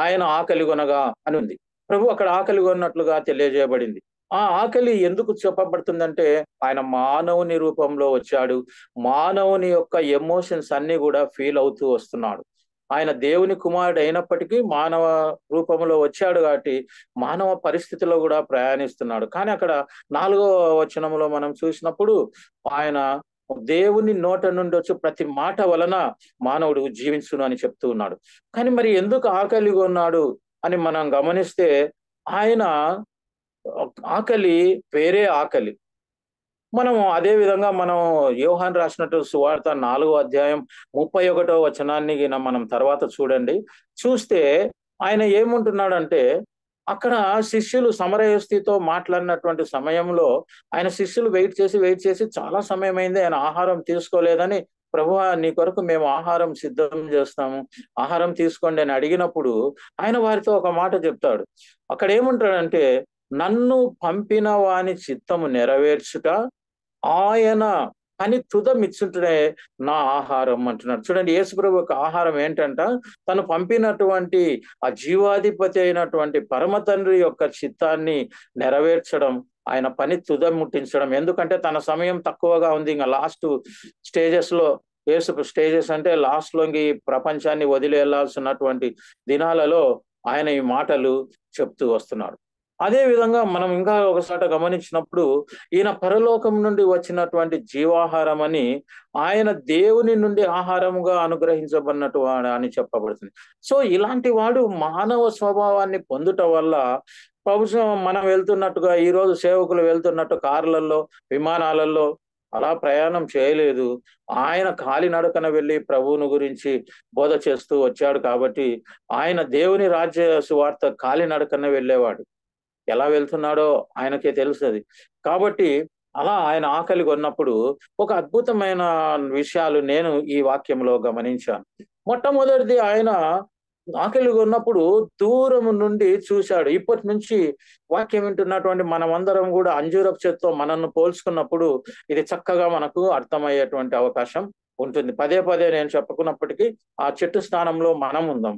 ఆయన ఆకలి కొనగా అని ఉంది. ప్రభు అక్కడ ఆకలి కొన్నట్లుగా తెలియజేయబడింది. ఆ ఆకలి ఎందుకు చెప్పబడుతుందంటే ఆయన మానవుని రూపంలో వచ్చాడు. మానవుని యొక్క ఎమోషన్స్ అన్ని కూడా ఫీల్ అవుతూ వస్తున్నాడు. ఆయన దేవుని కుమారుడు అయినప్పటికీ మానవ రూపంలో వచ్చాడు కాబట్టి మానవ పరిస్థితిలో కూడా ప్రయాణిస్తున్నాడు. కానీ అక్కడ 4వ వచనంలో మనం చూసినప్పుడు ఆయన దేవుని నోట నుండి వచ్చి ప్రతి మాట వలన మానవుడు జీవించును అని చెప్తూ ఉన్నాడు. కానీ మరి ఎందుకు ఆకలి కొన్నాడు అని మనం గమనిస్తే ఆయన ఆకలి వేరే ఆకలి. మనం అదే విధంగా మనం యోహాను రాసినట్టు సువార్త 4వ అధ్యాయం 31వ వచనాన్ని మనం తర్వాత చూస్తే ఆయన ఏముంటున్నాడంటే అక్కడ శిష్యులు సమరయస్తితో మాట్లాడినటువంటి సమయంలో ఆయన శిష్యులు వెయిట్ చేసి చాలా సమయం అయింది, ఆయన ఆహారం తీసుకోలేదని, ప్రభువా నీ కొరకు మేము ఆహారం సిద్ధం చేస్తాము, ఆహారం తీసుకోండి అని అడిగినప్పుడు ఆయన వారితో ఒక మాట చెప్తాడు. అక్కడ ఏముంటాడంటే నన్ను పంపిన వాని చిత్తము నెరవేర్చుట ఆయన అని తుదమిచ్చుంటే నా ఆహారం అంటున్నాడు. చూడండి, యేసు ప్రభు యొక్క ఆహారం ఏంటంట తను పంపినటువంటి ఆ జీవాధిపతి అయినటువంటి పరమ తండ్రి యొక్క చిత్తాన్ని నెరవేర్చడం, ఆయన పని తుదముట్టించడం. ఎందుకంటే తన సమయం తక్కువగా ఉంది, ఇంకా లాస్ట్ స్టేజెస్ లో స్టేజెస్ అంటే లాస్ట్ లో ఈ ప్రపంచాన్ని వదిలి వెళ్లాల్సినటువంటి దినాలలో ఆయన ఈ మాటలు చెప్తూ వస్తున్నాడు. అదే విధంగా మనం ఇంకా ఒకసాట గమనించినప్పుడు ఈయన పరలోకం నుండి వచ్చినటువంటి జీవాహారం అని, ఆయన దేవుని నుండి ఆహారముగా అనుగ్రహించబడినట్టు అని చెప్పబడుతుంది. సో ఇలాంటి వాడు మానవ స్వభావాన్ని పొందుట వల్ల బహుశా మనం వెళ్తున్నట్టుగా ఈ రోజు సేవకులు వెళ్తున్నట్టు కార్లలో, విమానాలలో అలా ప్రయాణం చేయలేదు. ఆయన కాలినడకన వెళ్ళి ప్రభువుని గురించి బోధ చేస్తూ వచ్చాడు కాబట్టి ఆయన దేవుని రాజ్య సువార్త కాలినడకన వెళ్ళేవాడు. ఎలా వెళ్తున్నాడో ఆయనకే తెలుస్తుంది. కాబట్టి అలా ఆయన ఆకలి కొన్నప్పుడు ఒక అద్భుతమైన విషయాలు నేను ఈ వాక్యంలో గమనించాను. మొట్టమొదటిది, ఆయన ఆకలి కొన్నప్పుడు దూరం నుండి చూశాడు. ఇప్పటి నుంచి వాక్యం వింటున్నటువంటి మనమందరం కూడా అంజూరపు చెట్టుతో మనల్ని పోల్చుకున్నప్పుడు ఇది చక్కగా మనకు అర్థమయ్యేటువంటి అవకాశం ఉంటుంది. పదే పదే నేను చెప్పుకున్నప్పటికీ ఆ చెట్టు స్థానంలో మనం ఉందాం.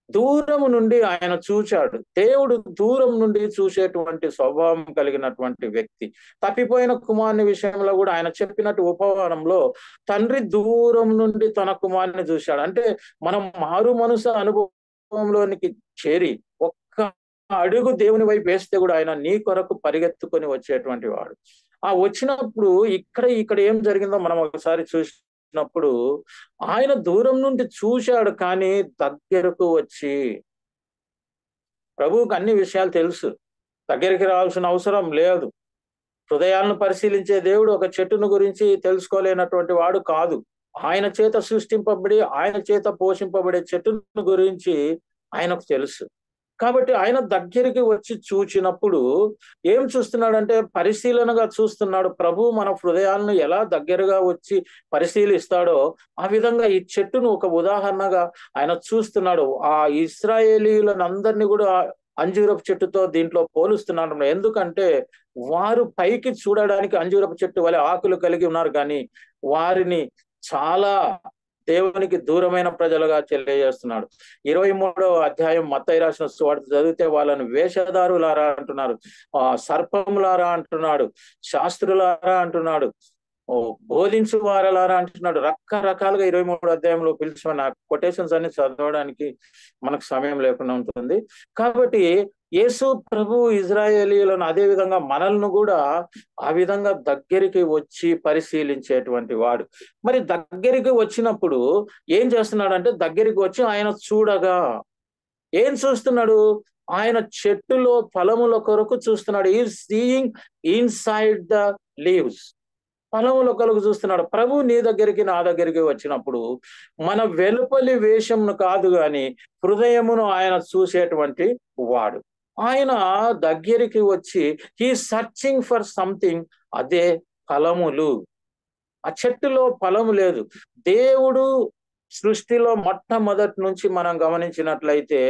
దూరం నుండి ఆయన చూచాడు. దేవుడు దూరం నుండి చూసేటువంటి స్వభావం కలిగినటువంటి వ్యక్తి. తప్పిపోయిన కుమారుని విషయంలో కూడా ఆయన చెప్పినట్టు ఉపమానంలో తండ్రి దూరం నుండి తన కుమారుని చూశాడు. అంటే మనం మారు మనసు అనుభవంలోనికి చేరి ఒక్క అడుగు దేవుని వైపు వేస్తే కూడా ఆయన నీ కొరకు పరిగెత్తుకొని వచ్చేటువంటి వాడు. ఆ వచ్చినప్పుడు ఇక్కడ ఏం జరిగిందో మనం ఒకసారి చూసినప్పుడు ఆయన దూరం నుండి చూశాడు, కానీ దగ్గరకు వచ్చి, ప్రభువుకు అన్ని విషయాలు తెలుసు, దగ్గరికి రావాల్సిన అవసరం లేదు. హృదయాలను పరిశీలించే దేవుడు ఒక చెట్టును గురించి తెలుసుకోలేనటువంటి వాడు కాదు. ఆయన చేత సృష్టింపబడి ఆయన చేత పోషింపబడే చెట్టును గురించి ఆయనకు తెలుసు. కాబట్టి ఆయన దగ్గరికి వచ్చి చూచినప్పుడు ఏం చూస్తున్నాడంటే పరిశీలనగా చూస్తున్నాడు. ప్రభు మన హృదయాలను ఎలా దగ్గరగా వచ్చి పరిశీలిస్తాడో ఆ విధంగా ఈ చెట్టును ఒక ఉదాహరణగా ఆయన చూస్తున్నాడు. ఆ ఇశ్రాయేలీయులను అందరినీ కూడా అంజూరపు చెట్టుతో దీంట్లో పోలుస్తున్నాడు. ఎందుకంటే వారు పైకి చూడడానికి అంజూరపు చెట్టు వలె ఆకులు కలిగి ఉన్నారు, కానీ వారిని చాలా దేవునికి దూరమైన ప్రజలుగా తెలియజేస్తున్నాడు. 23వ అధ్యాయం మత్తయి రాసిన సువార్త చదివితే వాళ్ళను వేషధారులారా అంటున్నారు, సర్పములారా అంటున్నాడు, శాస్త్రులారా అంటున్నాడు, బోధించు వారలారా అంటున్నాడు. రకరకాలుగా 23వ అధ్యాయంలో పిలిచిన కొటేషన్స్ అన్ని చదవడానికి మనకు సమయం లేకుండా ఉంటుంది. కాబట్టి యేసు ప్రభు ఇజ్రాయేలీయులను అదే విధంగా మనల్ని కూడా ఆ విధంగా దగ్గరికి వచ్చి పరిశీలించేటువంటి వాడు. మరి దగ్గరికి వచ్చినప్పుడు ఏం చేస్తున్నాడంటే దగ్గరికి వచ్చి ఆయన చూడగా ఏం చూస్తున్నాడు? ఆయన చెట్టులో ఫలముల కొరకు చూస్తున్నాడు. ఈ సీయింగ్ ఇన్సైడ్ ద లీవ్స్, ఫలముల కొరకు చూస్తున్నాడు. ప్రభు నీ దగ్గరికి నా దగ్గరికి వచ్చినప్పుడు మన వెలుపలి వేషమును కాదు గాని హృదయమును ఆయన చూసేటువంటి వాడు. ఆయన దగ్గరికి వచ్చి హీ సర్చింగ్ ఫర్ సంథింగ్, అదే ఫలములు. ఆ చెట్టులో ఫలము లేదు. దేవుడు సృష్టిలో మొట్టమొదటి నుంచి మనం గమనించినట్లయితే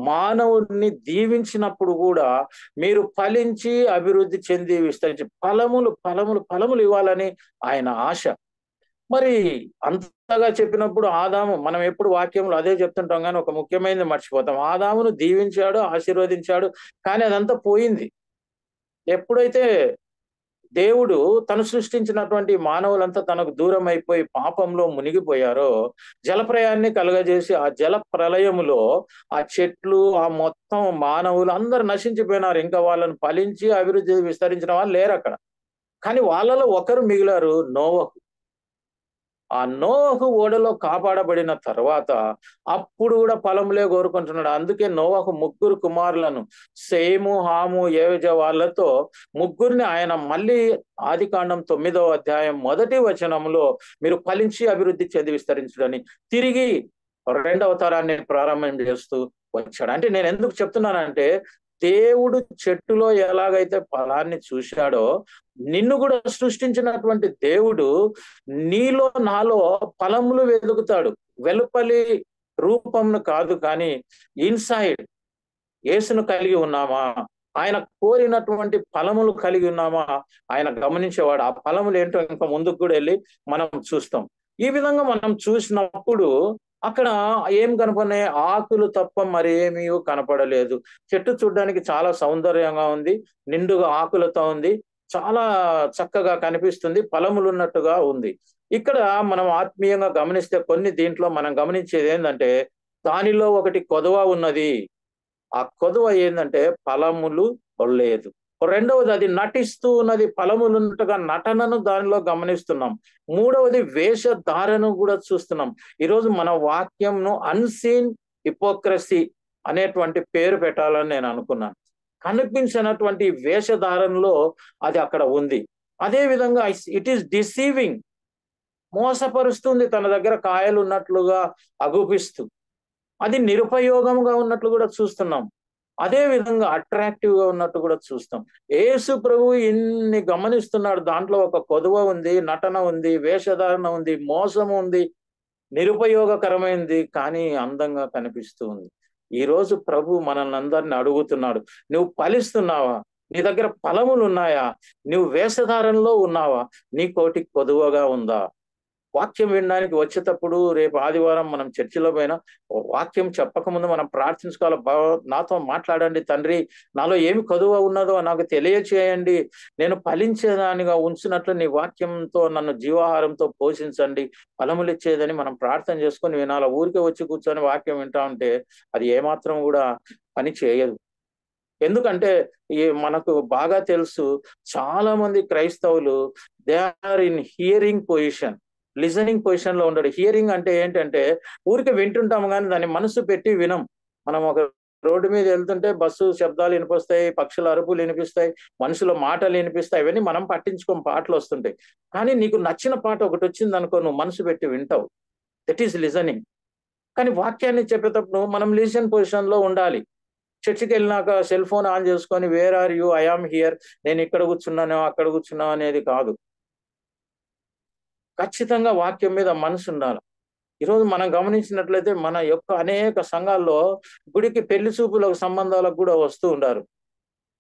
మానవుడిని దీవించినప్పుడు కూడా మీరు ఫలించి అభివృద్ధి చెంది విస్తరించి ఫలములు ఇవ్వాలని ఆయన ఆశ. మరి అంతగా చెప్పినప్పుడు ఆదాము, మనం ఎప్పుడు వాక్యంలో అదే చెప్తుంటాం కానీ ఒక ముఖ్యమైనది మర్చిపోతాం. ఆదామును దీవించాడు, ఆశీర్వదించాడు, కానీ అదంతా పోయింది. ఎప్పుడైతే దేవుడు తను సృష్టించినటువంటి మానవులంతా తనకు దూరం అయిపోయి పాపంలో మునిగిపోయారో జలప్రయాన్ని కలుగజేసి ఆ జల ప్రళయములో ఆ చెట్లు, ఆ మొత్తం మానవులు అందరు నశించిపోయినారు. ఇంకా వాళ్ళని ఫలించి అభివృద్ధి విస్తరించిన వాళ్ళు లేరు అక్కడ. కానీ వాళ్ళలో ఒకరు మిగిలారు, నోవహు. ఆ నోవహు ఓడలో కాపాడబడిన తర్వాత అప్పుడు కూడా ఫలములే కోరుకుంటున్నాడు. అందుకే నోవహు 3 కుమారులను, సేము, హాము, ఏవెజ వాళ్ళతో ముగ్గురిని ఆయన మళ్ళీ ఆదికాండం 9వ అధ్యాయం 1వ వచనంలో మీరు ఫలించి అభివృద్ధి చెంది విస్తరించడని తిరిగి 2వ తరాన్ని ప్రారంభం చేస్తూ వచ్చాడు. అంటే నేను ఎందుకు చెప్తున్నానంటే దేవుడు చెట్టులో ఎలాగైతే ఫలాన్ని చూశాడో నిన్ను కూడా సృష్టించినటువంటి దేవుడు నీలో నాలో ఫలములు వెతుకుతాడు. వెలుపలి రూపంను కాదు, కానీ ఇన్సైడ్ యేసును కలిగి ఉన్నామా, ఆయన కోరినటువంటి ఫలములు కలిగి ఉన్నామా ఆయన గమనించేవాడు. ఆ ఫలములు ఏంటో ఇంకా ముందుకు కూడా వెళ్ళి మనం చూస్తాం. ఈ విధంగా మనం చూసినప్పుడు అక్కడ ఏం కనపడినాయి? ఆకులు తప్ప మరేమీ కనపడలేదు. చెట్టు చూడడానికి చాలా సౌందర్యంగా ఉంది, నిండుగా ఆకులతో ఉంది, చాలా చక్కగా కనిపిస్తుంది, ఫలములు ఉన్నట్టుగా ఉంది. ఇక్కడ మనం ఆత్మీయంగా గమనిస్తే దీంట్లో మనం గమనించేది ఏంటంటే దానిలో ఒకటి కొదవ ఉన్నది. ఆ కొదువ ఏంటంటే ఫలములు లేదు. రెండవది అది నటిస్తూ ఉన్నది, ఫలములున్నట్టుగా నటనను దానిలో గమనిస్తున్నాం. మూడవది వేషధారను కూడా చూస్తున్నాం. ఈరోజు మన వాక్యంను అన్సీన్ హిపోక్రసీ అనేటువంటి పేరు పెట్టాలని నేను అనుకున్నాను. కనిపించినటువంటి వేషధారణలో అది అక్కడ ఉంది. అదే విధంగా ఇట్ ఈస్ డిసీవింగ్, మోసపరుస్తుంది, తన దగ్గర కాయలు ఉన్నట్లుగా అగుపిస్తూ. అది నిరుపయోగంగా ఉన్నట్లు కూడా చూస్తున్నాం. అదే విధంగా అట్రాక్టివ్ గా ఉన్నట్టు కూడా చూస్తాం. యేసు ప్రభువు ఇన్ని గమనిస్తున్నాడు. దాంట్లో ఒక కొదువ ఉంది, నటన ఉంది, వేషధారణ ఉంది, మోసం ఉంది, నిరుపయోగకరమైంది, కానీ అందంగా కనిపిస్తూ ఉంది. ఈ రోజు ప్రభు మనల్ని అందరిని అడుగుతున్నాడు, నువ్వు ఫలిస్తున్నావా? నీ దగ్గర ఫలములు ఉన్నాయా? నువ్వు వేషధారణలో ఉన్నావా? నీ కోటి కొదువగా ఉందా? వాక్యం వినడానికి వచ్చేటప్పుడు రేపు ఆదివారం మనం చర్చిలో పోయినా వాక్యం చెప్పకముందు మనం ప్రార్థించుకోవాలి. నాతో మాట్లాడండి తండ్రి, నాలో ఏమి కొదువ ఉన్నదో నాకు తెలియచేయండి, నేను ఫలించేదానిగా ఉంచినట్లు నీ వాక్యంతో నన్ను జీవాహారంతో పోషించండి, ఫలములు ఇచ్చేదని మనం ప్రార్థన చేసుకొని వినాలి. ఊరికే వచ్చి కూర్చొని వాక్యం వింటా ఉంటే అది ఏమాత్రం కూడా పని చేయదు. ఎందుకంటే మనకు బాగా తెలుసు, చాలా మంది క్రైస్తవులు they are in hearing position, listening position లో ఉండడు. హియరింగ్ అంటే ఏంటంటే ఊరికి వింటుంటాము కానీ దాన్ని మనసు పెట్టి వినం. మనం ఒక రోడ్డు మీద వెళ్తుంటే బస్సు శబ్దాలు వినిపిస్తాయి, పక్షుల అరుపులు వినిపిస్తాయి, మనుషుల మాటలు వినిపిస్తాయి, అవన్నీ మనం పట్టించుకోం, పాటలు వస్తుంటాయి. కానీ నీకు నచ్చిన పాట ఒకటి వచ్చింది అనుకో, నువ్వు మనసు పెట్టి వింటావు. That is listening. కానీ వాక్యాన్ని చెప్పేటప్పుడు మనం లిజన్ పొజిషన్ లో ఉండాలి. చర్చికి వెళ్ళినాక సెల్ ఫోన్ ఆన్ చేసుకొని where are you, I am here, నేను ఇక్కడ కూర్చున్నాను అక్కడ కూర్చున్నాను అనేది కాదు. ఖచ్చితంగా వాక్యం మీద మనసు ఉండాలి. ఈరోజు మనం గమనించినట్లయితే మన యొక్క అనేక సంఘాల్లో గుడికి పెళ్లి చూపులకు సంబంధాలకు కూడా వస్తూ ఉంటారు.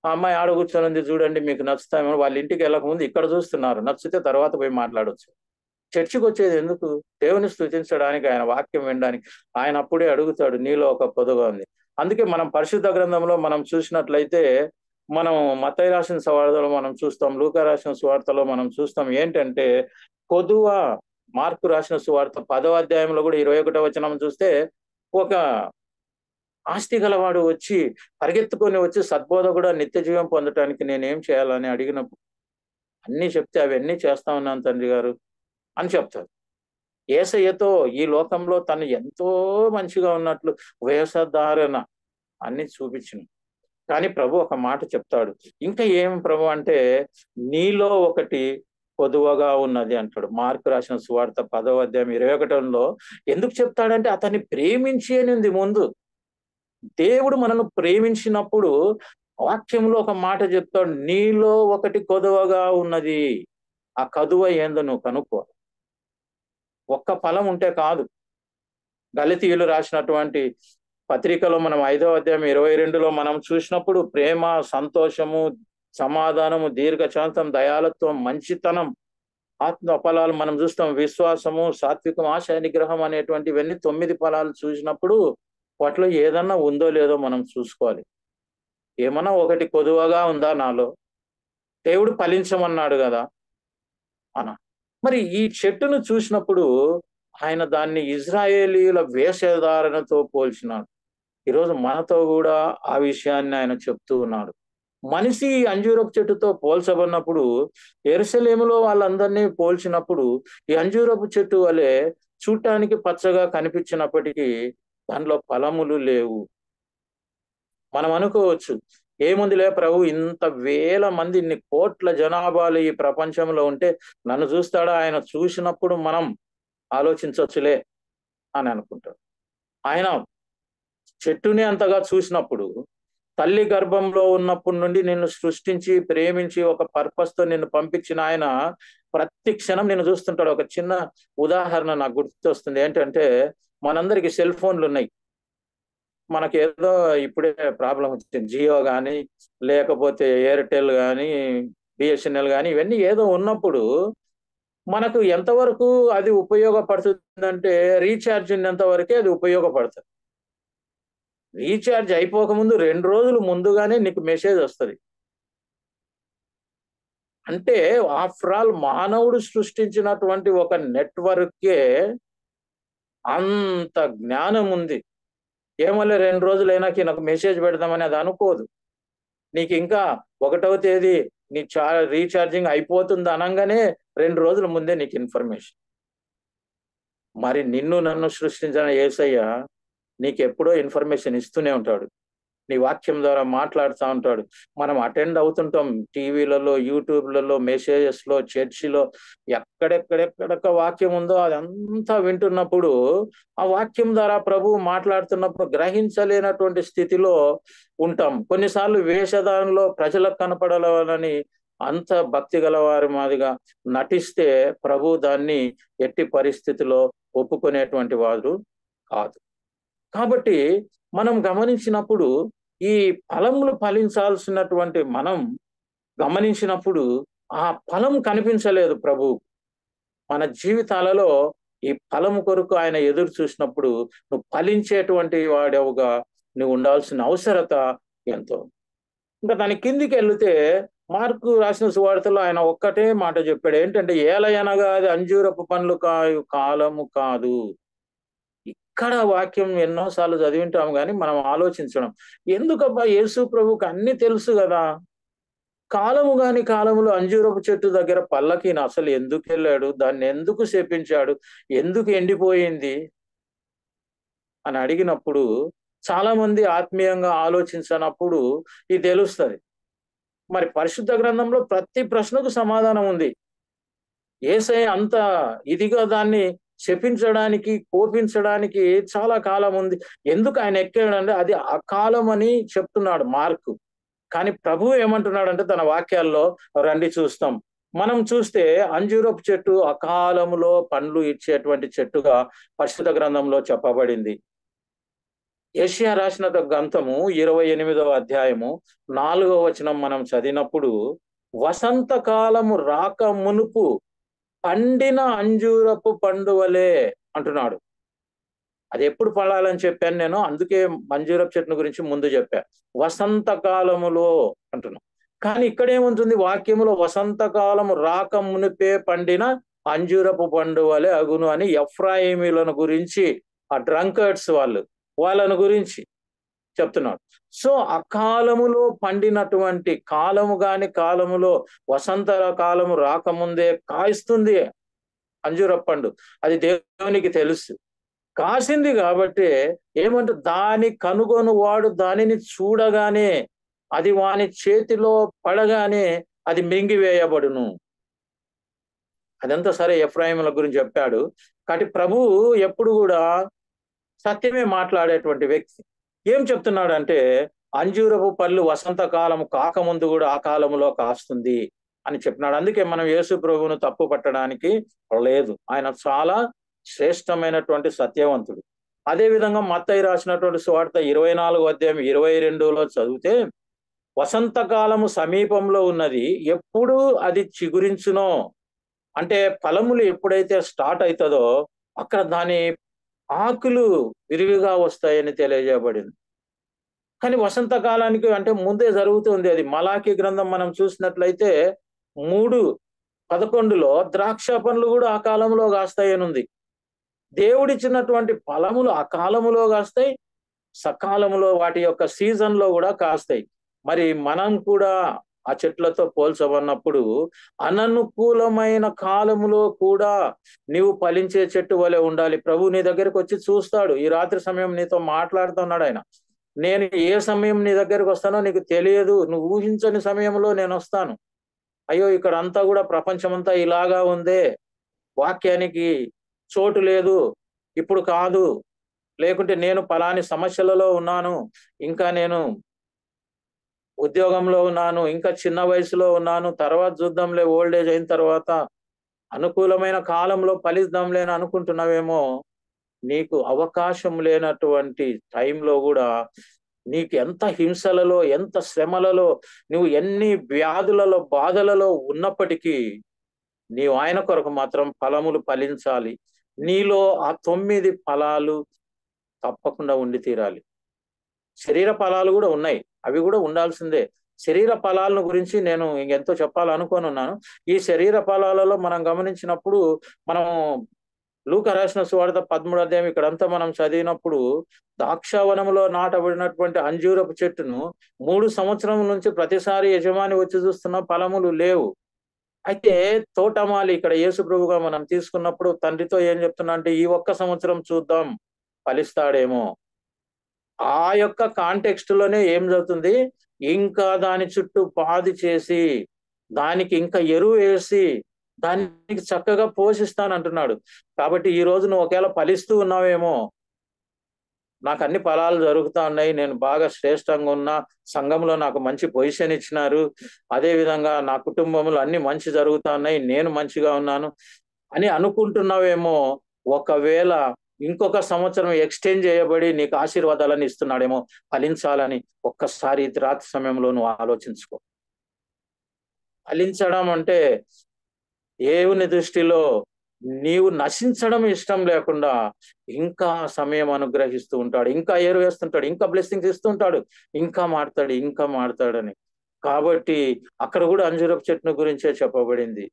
ఆ అమ్మాయి ఆడ కూర్చొని చూడండి, మీకు నచ్చుతామో, వాళ్ళ ఇంటికి వెళ్ళక ముందు ఇక్కడ చూస్తున్నారు, నచ్చితే తర్వాత పోయి మాట్లాడవచ్చు. చర్చికి వచ్చేది ఎందుకు? దేవుని స్తుతించడానికి, ఆయన వాక్యం వినడానికి. ఆయన అప్పుడే అడుగుతాడు, నీలో ఒక పొదుగా ఉంది. అందుకే మనం పరిశుద్ధ గ్రంథంలో మనం చూసినట్లయితే, మనం మత్తయి రాసిన సువార్తలో మనం చూస్తాం, లూకా రాసిన సువార్తలో మనం చూస్తాం. ఏంటంటే కొదువ. మార్కు రాసిన సువార్త 10వ అధ్యాయంలో కూడా 21వ వచనం చూస్తే, ఒక ఆస్తి గలవాడు వచ్చి పరిగెత్తుకొని వచ్చి సద్బోధకుడా, నిత్య జీవం పొందటానికి నేనేం చేయాలని అడిగినప్పుడు అన్ని చెప్తే, అవన్నీ చేస్తా ఉన్నాను తండ్రి గారు అని చెప్తాడు. యేసయ్యతో ఈ లోకంలో తను ఎంతో మంచిగా ఉన్నట్లు వేషధారణ అన్ని చూపించింది. కానీ ప్రభు ఒక మాట చెప్తాడు, ఇంకా ఏం ప్రభు అంటే, నీలో ఒకటి కొదువగా ఉన్నది అంటాడు. మార్కు రాసిన సువార్త 10వ అధ్యాయం 21లో. ఎందుకు చెప్తాడంటే అతన్ని ప్రేమించి అని ఉంది ముందు. దేవుడు మనల్ని ప్రేమించినప్పుడు వాక్యంలో ఒక మాట చెప్తాడు, నీలో ఒకటి కొదువగా ఉన్నది. ఆ కదువ ఏందో నువ్వు కనుక్కో. ఒక్క ఫలం ఉంటే కాదు. గలతీయులు రాసినటువంటి పత్రికలో మనం 5వ అధ్యాయం 22లో మనం చూసినప్పుడు ప్రేమ, సంతోషము, సమాధానము, దీర్ఘశాంతం, దయాలత్వం, మంచితనం, ఆత్మ ఫలాలు మనం చూస్తాం. విశ్వాసము, సాత్వికం, ఆశ నిగ్రహం అనేటువంటివన్నీ 9 ఫలాలు చూసినప్పుడు వాటిలో ఏదన్నా ఉందో లేదో మనం చూసుకోవాలి. ఏమన్నా ఒకటి కొదువగా ఉందా నాలో? దేవుడు ఫలించమన్నాడు కదా అన. మరి ఈ చెట్టును చూసినప్పుడు ఆయన దాన్ని ఇజ్రాయేలీయుల వేషధారణతో పోల్చినాడు. ఈరోజు మనతో కూడా ఆ విషయాన్ని ఆయన చెప్తూ ఉన్నాడు. మనిషి అంజూరపు చెట్టుతో పోల్చబడినప్పుడు, యెరూషలేములో వాళ్ళందరినీ పోల్చినప్పుడు ఈ అంజూరపు చెట్టు వలె చూడటానికి పచ్చగా కనిపించినప్పటికీ దానిలో ఫలములు లేవు. మనం అనుకోవచ్చు, ఏముందిలే ప్రభు, ఇంత వేల మంది, ఇన్ని కోట్ల జనాభాలు ఈ ప్రపంచంలో ఉంటే నన్ను చూస్తాడా? ఆయన చూసినప్పుడు మనం ఆలోచించవచ్చులే అని అనుకుంటాడు. ఆయన చెట్టుని అంతగా చూసినప్పుడు, తల్లి గర్భంలో ఉన్నప్పటి నుండి నిన్ను సృష్టించి ప్రేమించి ఒక పర్పస్ తో నిన్ను పంపించిన ఆయన ప్రతి క్షణం నిన్ను చూస్తుంటాడు. ఒక చిన్న ఉదాహరణ నాకు గుర్తొస్తుంది. ఏంటంటే, మనందరికి సెల్ ఫోన్లు ఉన్నాయి. మనకేదో ఇప్పుడే ప్రాబ్లం వచ్చింది, జియో కానీ లేకపోతే ఎయిర్టెల్ కానీ బిఎస్ఎన్ఎల్ కానీ, ఇవన్నీ ఏదో ఉన్నప్పుడు మనకు ఎంతవరకు అది ఉపయోగపడుతుందంటే, రీఛార్జ్ ఉన్నంత వరకే అది ఉపయోగపడుతుంది. రీఛార్జ్ అయిపోకముందు 2 రోజులు ముందుగానే నీకు మెసేజ్ వస్తుంది. అంటే ఆఫ్టర్ ఆల్ మానవుడు సృష్టించినటువంటి ఒక నెట్వర్కే అంత జ్ఞానం ఉంది. ఏమోలే 2 రోజులైనాక నాకు మెసేజ్ పెడదామని అది అనుకోదు. నీకు ఇంకా 1వ తేదీ నీ రీఛార్జింగ్ అయిపోతుంది అనంగానే 2 రోజుల ముందే నీకు ఇన్ఫర్మేషన్. మరి నిన్ను నన్ను సృష్టించిన యేసయ్య నీకెప్పుడో ఇన్ఫర్మేషన్ ఇస్తూనే ఉంటాడు. నీ వాక్యం ద్వారా మాట్లాడుతూ ఉంటాడు. మనం అటెండ్ అవుతుంటాం టీవీలలో, యూట్యూబ్లలో, మెసేజెస్లో, చర్చిలో, ఎక్కడెక్కడెక్కడెక్క వాక్యం ఉందో అదంతా వింటున్నప్పుడు, ఆ వాక్యం ద్వారా ప్రభువు మాట్లాడుతున్నప్పుడు గ్రహించలేనటువంటి స్థితిలో ఉంటాం. కొన్నిసార్లు వేషధారణలో ప్రజలకు కనపడాలని అంత భక్తి గలవారి మాదిగా నటిస్తే ప్రభు దాన్ని ఎట్టి పరిస్థితిలో ఒప్పుకునేటువంటి వారు కాదు. కాబట్టి మనం గమనించినప్పుడు ఈ ఫలములు ఫలించాల్సినటువంటి మనం గమనించినప్పుడు ఆ ఫలం కనిపించలేదు ప్రభు. మన జీవితాలలో ఈ ఫలము కొరకు ఆయన ఎదురు చూసినప్పుడు నువ్వు ఫలించేటువంటి వాడవుగా నువ్వు ఉండాల్సిన అవసరత ఎంతో. ఇంకా దాని కిందికి వెళితే మార్కు రాసిన సువార్తలో ఆయన ఒక్కటే మాట చెప్పాడు. ఏంటంటే ఏలయనగా అది అంజూరపు పండ్లు కాయు కాలము కాదు. ఇక్కడ వాక్యం ఎన్నోసార్లు చదివింటాము కానీ మనం ఆలోచించడం, ఎందుకబ్బా యేసు ప్రభువుకి అన్ని తెలుసు కదా, కాలము కాని కాలములో అంజూరపు చెట్టు దగ్గర పల్లకి అసలు ఎందుకు వెళ్ళాడు, దాన్ని ఎందుకు శపించాడు, ఎందుకు ఎండిపోయింది అని అడిగినప్పుడు చాలా మంది ఆత్మీయంగా ఆలోచించినప్పుడు ఇది తెలుస్తుంది. మరి పరిశుద్ధ గ్రంథంలో ప్రతి ప్రశ్నకు సమాధానం ఉంది. యేసయ్య అంత ఇదిగా దాన్ని శపించడానికి, కోపించడానికి చాలా కాలం ఉంది. ఎందుకు ఆయన ఎక్కాడంటే అది అకాలం అని చెప్తున్నాడు మార్కు. కానీ ప్రభువు ఏమంటున్నాడంటే తన వాక్యాల్లో రండి చూస్తాం. మనం చూస్తే అంజూరపు చెట్టు అకాలములో పండ్లు ఇచ్చేటువంటి చెట్టుగా పరిశుద్ధ గ్రంథంలో చెప్పబడింది. యెషయా రాసిన గ్రంథము 28వ అధ్యాయము 4వ వచనం మనం చదివినప్పుడు, వసంతకాలము రాక మునుపు పండిన అంజూరపు పండు వలె అంటున్నాడు. అది ఎప్పుడు పడాలని చెప్పాను నేను, అందుకే అంజూరపు చెట్టును గురించి ముందు చెప్పా. వసంతకాలములో అంటున్నాం. కానీ ఇక్కడ ఏముంటుంది వాక్యములో, వసంతకాలము రాక మునిపే పండిన అంజూరపు పండు వలె అగును అని ఎఫ్రాయిమీలను గురించి, ఆ డ్రంకర్డ్స్ వాళ్ళను గురించి చెప్తున్నాడు. సో అకాలములో పండినటువంటి కాలము కాని కాలములో వసంత కాలము రాకముందే కాయిస్తుంది అంజూరపు పండు. అది దేవునికి తెలుసు. కాసింది కాబట్టి ఏమంటే దాని కనుగొను వాడు దానిని చూడగానే, అది వాని చేతిలో పడగానే అది మింగివేయబడును. అదంతా సరే ఎఫ్రాయిముల గురించి చెప్పాడు. కాబట్టి ప్రభువు ఎప్పుడు కూడా సత్యమే మాట్లాడేటువంటి వ్యక్తి. ఏం చెప్తున్నాడంటే అంజూరపు పళ్ళు వసంతకాలం కాకముందు కూడా ఆ కాలంలో కాస్తుంది అని చెప్పినాడు. అందుకే మనం యేసు ప్రభువును తప్పు పట్టడానికి లేదు. ఆయన చాలా శ్రేష్టమైనటువంటి సత్యవంతుడు. అదే విధంగా మత్తయి రాసినటువంటి సువార్త 24వ అధ్యాయం 22లో చదివితే, వసంతకాలము సమీపంలో ఉన్నది, ఎప్పుడు అది చిగురించునో అంటే ఫలములు ఎప్పుడైతే స్టార్ట్ అవుతుందో అక్కడ దాని ఆకులు విరివిగా వస్తాయని తెలియజేయబడింది. కానీ వసంతకాలానికి అంటే ముందే జరుగుతుంది. అది మలాకి గ్రంథం మనం చూసినట్లయితే 3:11లో ద్రాక్ష పండ్లు కూడా ఆ కాలంలో కాస్తాయని ఉంది. దేవుడిచ్చినటువంటి ఫలములు ఆ కాలములో కాస్తాయి, సకాలములో వాటి యొక్క సీజన్ లో కూడా కాస్తాయి. మరి మనం కూడా ఆ చెట్లతో పోల్చబడినప్పుడు అననుకూలమైన కాలములో కూడా నీవు ఫలించే చెట్టు వలె ఉండాలి. ప్రభు నీ దగ్గరికి వచ్చి చూస్తాడు. ఈ రాత్రి సమయం నీతో మాట్లాడుతున్నాడు ఆయన. నేను ఏ సమయం నీ దగ్గరికి వస్తానో నీకు తెలియదు, నువ్వు ఊహించని సమయంలో నేను వస్తాను. అయ్యో ఇక్కడ అంతా కూడా ప్రపంచమంతా ఇలాగా ఉందే, వాక్యానికి చోటు లేదు, ఇప్పుడు కాదు, లేకుంటే నేను పలాని సమస్యలలో ఉన్నాను, ఇంకా నేను ఉద్యోగంలో ఉన్నాను, ఇంకా చిన్న వయసులో ఉన్నాను, తర్వాత చూద్దాంలే, ఓల్డ్ ఏజ్ అయిన తర్వాత అనుకూలమైన కాలంలో ఫలిద్దాంలే అని అనుకుంటున్నావేమో. నీకు అవకాశం లేనటువంటి టైంలో కూడా నీకు ఎంత హింసలలో, ఎంత శ్రమలలో, నువ్వు ఎన్ని వ్యాధులలో, బాధలలో ఉన్నప్పటికీ నీవు ఆయన కొరకు మాత్రం ఫలములు ఫలించాలి. నీలో ఆ 9 ఫలాలు తప్పకుండా ఉండి తీరాలి. శరీర ఫలాలు కూడా ఉన్నాయి, అవి కూడా ఉండాల్సిందే. శరీర ఫలాలను గురించి నేను ఇంకెంతో చెప్పాలనుకోనున్నాను. ఈ శరీర ఫలాలలో మనం గమనించినప్పుడు మనం లూకా రాసిన సువార్త 13వ అధ్యాయం ఇక్కడంతా మనం చదివినప్పుడు ద్రాక్షావనంలో నాటబడినటువంటి అంజూరపు చెట్టును 3 సంవత్సరం నుంచి ప్రతిసారి యజమాని వచ్చి చూస్తున్న ఫలములు లేవు. అయితే తోటమాలి ఇక్కడ యేసు ప్రభుగా మనం తీసుకున్నప్పుడు తండ్రితో ఏం చెప్తున్నా అంటే ఈ ఒక్క సంవత్సరం చూద్దాం ఫలిస్తాడేమో. ఆ యొక్క కాంటెక్స్ట్ లోనే ఏం జరుగుతుంది, ఇంకా దాని చుట్టూ పాది చేసి దానికి ఇంకా ఎరువు వేసి దానికి చక్కగా పోషిస్తానంటున్నాడు. కాబట్టి ఈ రోజు నువ్వు ఒకవేళ ఫలిస్తూ ఉన్నావేమో, నాకు అన్ని ఫలాలు జరుగుతా ఉన్నాయి, నేను బాగా శ్రేష్టంగా ఉన్నా, సంఘంలో నాకు మంచి పొజిషన్ ఇచ్చినారు, అదే విధంగా నా కుటుంబంలో అన్ని మంచి జరుగుతా ఉన్నాయి, నేను మంచిగా ఉన్నాను అని అనుకుంటున్నావేమో. ఒకవేళ ఇంకొక సంవత్సరం ఎక్స్టెండ్ చేయబడి నీకు ఆశీర్వాదాలని ఇస్తున్నాడేమో ఫలించాలని. ఒక్కసారి రాత్రి సమయంలో నువ్వు ఆలోచించుకో. ఫలించడం అంటే దేవుని దృష్టిలో నీవు నశించడం ఇష్టం లేకుండా ఇంకా సమయం అనుగ్రహిస్తూ ఉంటాడు, ఇంకా వేస్తుంటాడు, ఇంకా బ్లెస్సింగ్స్ ఇస్తూ ఉంటాడు, ఇంకా మాడతాడని. కాబట్టి అక్కడ కూడా అంజూరపు చెట్టును గురించే చెప్పబడింది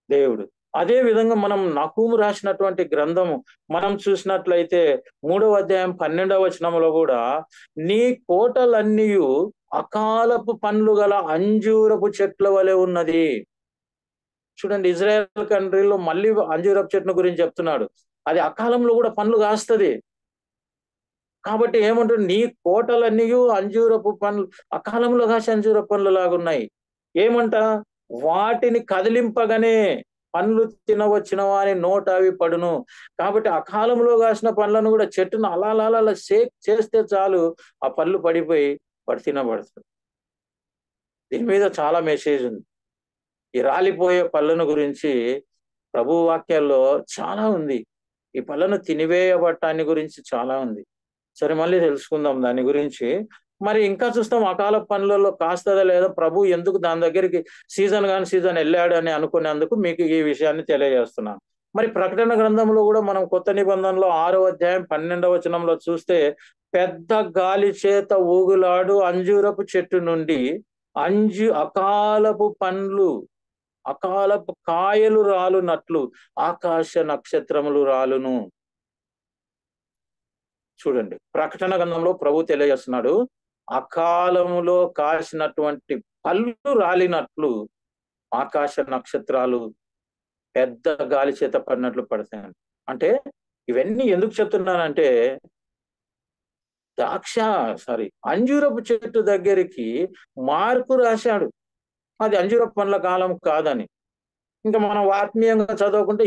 దేవుడు. అదే విధంగా మనం నహూము రాసినటువంటి గ్రంథము మనం చూసినట్లయితే 3వ అధ్యాయం 12వ వచనంలో కూడా నీ కోటలన్నీ అకాలపు పండ్లు గల అంజూరపు చెట్ల వలె ఉన్నది. చూడండి, ఇజ్రాయెల్ కంట్రీలో మళ్ళీ అంజూరపు చెట్టును గురించి చెప్తున్నాడు. అది అకాలంలో కూడా పండ్లు కాస్తుంది. కాబట్టి ఏమంటుంది, నీ కోటలన్నీ అంజూరపు పండ్లు, అకాలంలో కాసి అంజూరపు పండ్లు లాగున్నాయి. ఏమంట, వాటిని కదిలింపగానే పండ్లు తినవచ్చిన వారి నోట అవి పడును. కాబట్టి అకాలంలో కాసిన పండ్లను కూడా చెట్టును అలా షేక్ చేస్తే చాలు, ఆ పళ్ళు పడిపోయి తినబడుతుంది. దీని మీద చాలా మెసేజ్ ఉంది. ఈ రాలిపోయే పళ్ళను గురించి ప్రభు వాక్యాల్లో చాలా ఉంది. ఈ పళ్ళను తినివేయబట్టాన్ని గురించి చాలా ఉంది. సరే, మళ్ళీ తెలుసుకుందాం దాని గురించి. మరి ఇంకా చూస్తాం, అకాల పనులలో కాస్తదా లేదా, ప్రభు ఎందుకు దాని దగ్గరికి సీజన్ వెళ్ళాడు అని అనుకునేందుకు మీకు ఈ విషయాన్ని తెలియజేస్తున్నాను. మరి ప్రకటన గ్రంథంలో కూడా మనం కొత్త నిబంధనలో 6వ అధ్యాయం 12వ వచనంలో చూస్తే, పెద్ద గాలి చేత ఊగులాడు అంజూరపు చెట్టు నుండి అకాలపు పండ్లు, అకాలపు కాయలు రాలునట్లు ఆకాశ నక్షత్రములు రాలును. చూడండి, ప్రకటన గ్రంథంలో ప్రభు తెలియజేస్తున్నాడు, అకాలములో కాసినటువంటి పళ్ళు రాలినట్లు ఆకాశ నక్షత్రాలు పెద్ద గాలి చేత పడినట్లు పడతాయి. అంటే ఇవన్నీ ఎందుకు చెప్తున్నానంటే, అంజూరపు చెట్టు దగ్గరికి మార్కు రాశాడు అది అంజూరపు పండ్ల కాలం కాదని. ఇంకా మనం ఆత్మీయంగా చదవకుంటే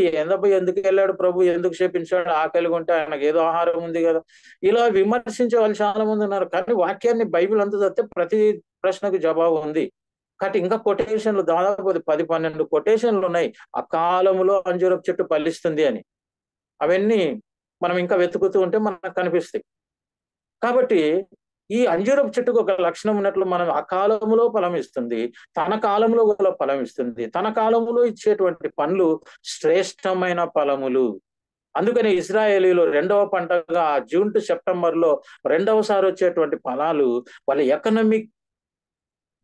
ఎందుకు వెళ్ళాడు ప్రభు, ఎందుకు శపించాడు, ఆకలి ఉంటే ఆయనకు ఏదో ఆహారం ఉంది కదా, ఇలా విమర్శించే వాళ్ళు చాలా మంది ఉన్నారు. కానీ వాక్యాన్ని బైబిల్ అంతా చదివితే ప్రతి ప్రశ్నకు జవాబు ఉంది. కాబట్టి ఇంకా కొటేషన్లు దాదాపు 10-12 కొటేషన్లు ఉన్నాయి, ఆ కాలంలో అంజూరపు చెట్టు ఫలిస్తుంది అని. అవన్నీ మనం ఇంకా వెతుకుతూ ఉంటే మనకు కనిపిస్తాయి. కాబట్టి ఈ అంజూరపు చెట్టుకు ఒక లక్షణం ఉన్నట్లు, మనం ఆ కాలంలో ఫలం ఇస్తుంది, తన కాలంలో కూడా ఫలం ఇస్తుంది. తన కాలంలో ఇచ్చేటువంటి పండ్లు శ్రేష్టమైన ఫలములు. అందుకని ఇశ్రాయేలీలు 2వ పంటగా జూన్ టు సెప్టెంబర్లో 2వసారి వచ్చేటువంటి ఫలాలు వాళ్ళ ఎకనామిక్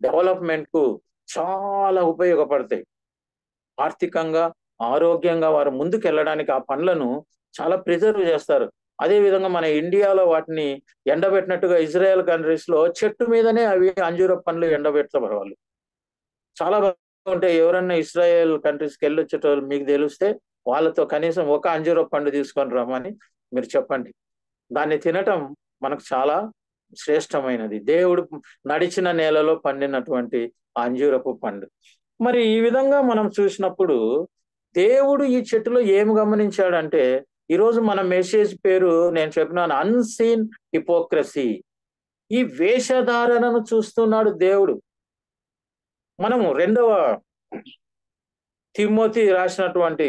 డెవలప్మెంట్ కు చాలా ఉపయోగపడతాయి. ఆర్థికంగా, ఆరోగ్యంగా వారు ముందుకు వెళ్ళడానికి ఆ పండ్లను చాలా ప్రిజర్వ్ చేస్తారు. అదే విధంగా మన ఇండియాలో వాటిని ఎండబెట్టినట్టుగా ఇజ్రాయెల్ కంట్రీస్ లో చెట్టు మీదనే అవి అంజూరపు పండ్లు ఎండబెడతారు వాళ్ళు. చాలా బాగుంటాయి. ఎవరన్నా ఇజ్రాయెల్ కంట్రీస్కి వెళ్ళి వచ్చేటోళ్ళు మీకు తెలిస్తే వాళ్ళతో కనీసం ఒక అంజూరపు పండు తీసుకొని రమ్మని మీరు చెప్పండి. దాన్ని తినటం మనకు చాలా శ్రేష్టమైనది. దేవుడు నడిచిన నేలలో పండినటువంటి అంజూరపు పండు. మరి ఈ విధంగా మనం చూసినప్పుడు దేవుడు ఈ చెట్టులో ఏమి గమనించాడంటే, ఈరోజు మన మెసేజ్ పేరు నేను చెప్పినాను, అన్సీన్ హిపోక్రసీ. ఈ వేషధారణను చూస్తున్నాడు దేవుడు. మనము 2వ తిమోతి రాసినటువంటి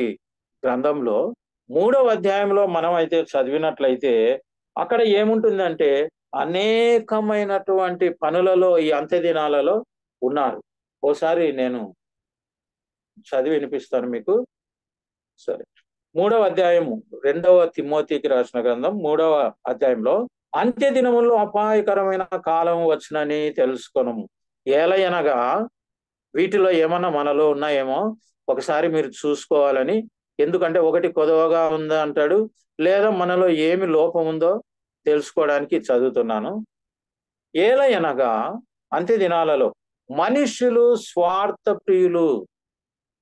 గ్రంథంలో 3వ అధ్యాయంలో మనం అయితే చదివినట్లయితే అక్కడ ఏముంటుందంటే, అనేకమైనటువంటి పనులలో ఈ అంత్య దినాలలో ఉన్నారు. ఓసారి నేను చదివి వినిపిస్తాను మీకు. సరే, 3వ అధ్యాయము 2వ తిమోతికి రాసిన గ్రంథం 3వ అధ్యాయంలో, అంత్య దినముల్లో అపాయకరమైన కాలం వచ్చునని తెలుసుకొనము. ఏలయనగా వీటిలో ఏమన్నా మనలో ఉన్నాయేమో ఒకసారి మీరు చూసుకోవాలని ఎందుకంటే ఒకటి కొదవగా ఉందా అంటాడు, లేదా మనలో ఏమి లోపం ఉందో తెలుసుకోవడానికి చదువుతున్నాను. ఏలయనగా అంత్య దినాలలో మనుష్యులు స్వార్థ ప్రియులు,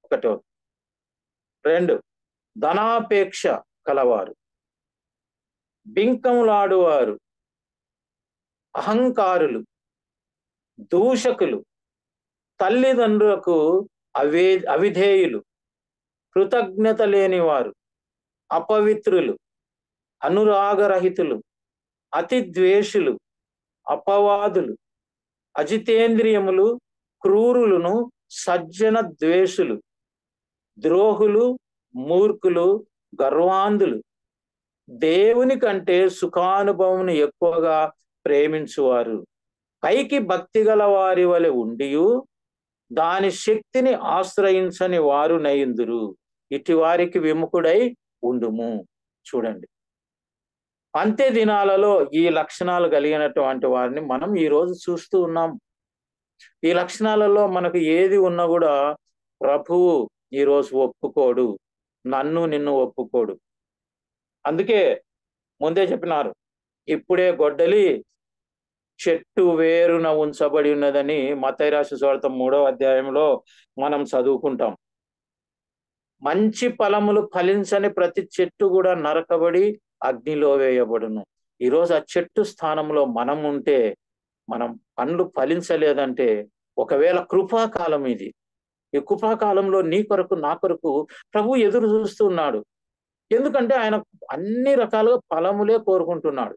ఒకటో. 2, ధనాపేక్ష కలవారు, బింకములాడువారు, అహంకారులు, దూషకులు, తల్లిదండ్రులకు అవిధేయులు, కృతజ్ఞత లేనివారు, అపవిత్రులు, అనురాగరహితులు, అతి ద్వేషులు, అపవాదులు, అజితేంద్రియములు, క్రూరులను, సజ్జన ద్వేషులు, ద్రోహులు, మూర్ఖులు, గర్వాంధులు, దేవుని కంటే సుఖానుభవం ఎక్కువగా ప్రేమించువారు, పైకి భక్తి గల వారి వలె ఉండియు దాని శక్తిని ఆశ్రయించని వారు నయుందురు, ఇటు వారికి విముఖుడై ఉండుము. చూడండి, అంత్య దినాలలో ఈ లక్షణాలు కలిగినటువంటి వారిని మనం ఈ రోజు చూస్తూ ఉన్నాం. ఈ లక్షణాలలో మనకు ఏది ఉన్నా కూడా ప్రభువు ఈరోజు ఒప్పుకోడు, నిన్ను ఒప్పుకోడు. అందుకే ముందే చెప్పినారు, ఇప్పుడే గొడ్డలి చెట్టు వేరున ఉంచబడి ఉన్నదని మత్తయి రాసిన సువార్త 3వ అధ్యాయంలో మనం చదువుకుంటాం. మంచి ఫలములు ఫలించని ప్రతి చెట్టు కూడా నరకబడి అగ్నిలో వేయబడును. ఈరోజు ఆ చెట్టు స్థానంలో మనం ఉంటే, మనం పండ్లు ఫలించలేదంటే, ఒకవేళ కృపాకాలం ఇది, ఈ కృపాకాలంలో నీ కొరకు నా కొరకు ప్రభు ఎదురు చూస్తున్నాడు. ఎందుకంటే ఆయన అన్ని రకాలుగా ఫలములే కోరుకుంటున్నాడు.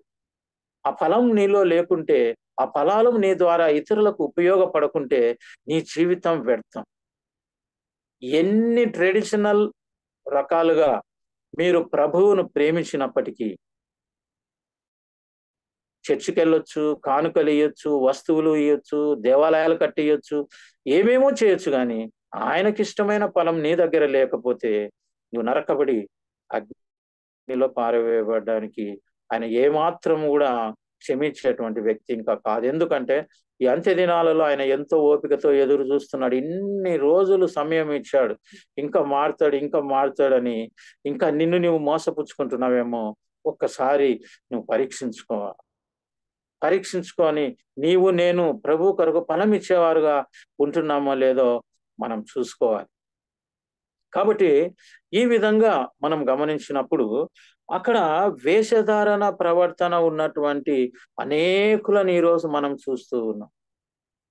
ఆ ఫలం నీలో లేకుంటే, ఆ ఫలాలు నీ ద్వారా ఇతరులకు ఉపయోగపడకుంటే నీ జీవితం వ్యర్థం. ఎన్ని ట్రెడిషనల్ రకాలుగా మీరు ప్రభువును ప్రేమించినప్పటికీ, చర్చికి వెళ్ళొచ్చు, కానుకలు ఇవ్వచ్చు, వస్తువులు ఇవ్వచ్చు, దేవాలయాలు కట్టియొచ్చు, ఏమేమో చేయొచ్చు, కానీ ఆయనకిష్టమైన ఫలం నీ దగ్గర లేకపోతే నువ్వు నరకబడి అగ్నిలో పారవేయబడడానికి ఆయన ఏమాత్రం కూడా క్షమించేటువంటి వ్యక్తి ఇంకా కాదు. ఎందుకంటే ఈ అంత్య దినాలలో ఆయన ఎంతో ఓపికతో ఎదురు చూస్తున్నాడు. ఇన్ని రోజులు సమయం ఇచ్చాడు, ఇంకా మారుతాడని, ఇంకా నిన్ను నువ్వు మోసపుచ్చుకుంటున్నావేమో, ఒక్కసారి నువ్వు పరీక్షించుకొని నీవు నేను ప్రభు కొరకు ఫలం ఇచ్చేవారుగా ఉంటున్నామో లేదో మనం చూసుకోవాలి. కాబట్టి ఈ విధంగా మనం గమనించినప్పుడు అక్కడ వేషధారణ ప్రవర్తన ఉన్నటువంటి అనేకులను ఈరోజు మనం చూస్తూ ఉన్నాం.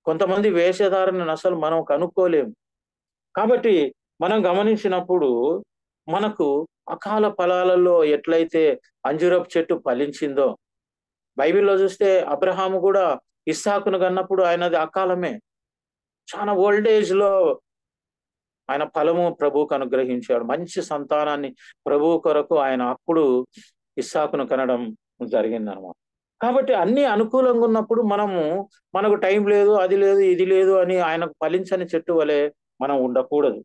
కొంతమంది వేషధారణను అసలు మనం కనుక్కోలేము. కాబట్టి మనం గమనించినప్పుడు మనకు అకాల ఫలాలలో ఎట్లయితే అంజూరపు చెట్టు ఫలించిందో, బైబిల్లో చూస్తే అబ్రహాము కూడా ఇస్సాకును కన్నప్పుడు ఆయనది అకాలమే. చాలా ఓల్డేజ్ లో ఆయన ఫలము ప్రభువుకు అనుగ్రహించాడు. మంచి సంతానాన్ని ప్రభువు కొరకు ఆయన అప్పుడు ఇస్సాకును కనడం జరిగిందనమాట. కాబట్టి అన్ని అనుకూలంగా ఉన్నప్పుడు మనకు టైం లేదు, అది లేదు, ఇది లేదు అని ఆయనకు ఫలించని చెట్టు వలె మనం ఉండకూడదు.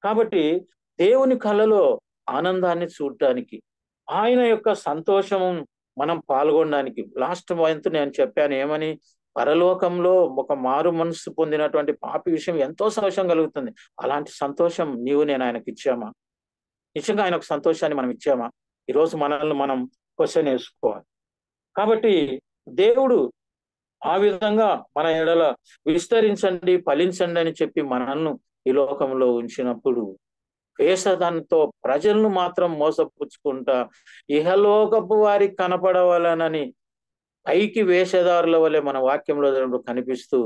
కాబట్టి దేవుని కళలో ఆనందాన్ని చూడటానికి, ఆయన యొక్క సంతోషం మనం పాల్గొనడానికి, లాస్ట్ వంతు నేను చెప్పాను ఏమని, పరలోకంలో ఒక మారు మనసు పొందినటువంటి పాపి విషయం ఎంతో సంతోషం కలుగుతుంది. అలాంటి సంతోషం నేను ఆయనకి ఇచ్చామా? నిజంగా ఆయనకు సంతోషాన్ని మనం ఇచ్చామా? ఈరోజు మనల్ని మనం క్వశ్చన్ వేసుకోవాలి. కాబట్టి దేవుడు ఆ విధంగా మన ఎడల విస్తరించండి, ఫలించండి అని చెప్పి మనల్ని ఈ లోకంలో ఉంచినప్పుడు, వేషధానంతో ప్రజలను మాత్రం మోసపుచ్చుకుంటా ఇహలోకపు వారికి కనపడవాలనని పైకి వేషధారుల వలె మన వాక్యంలో కనిపిస్తూ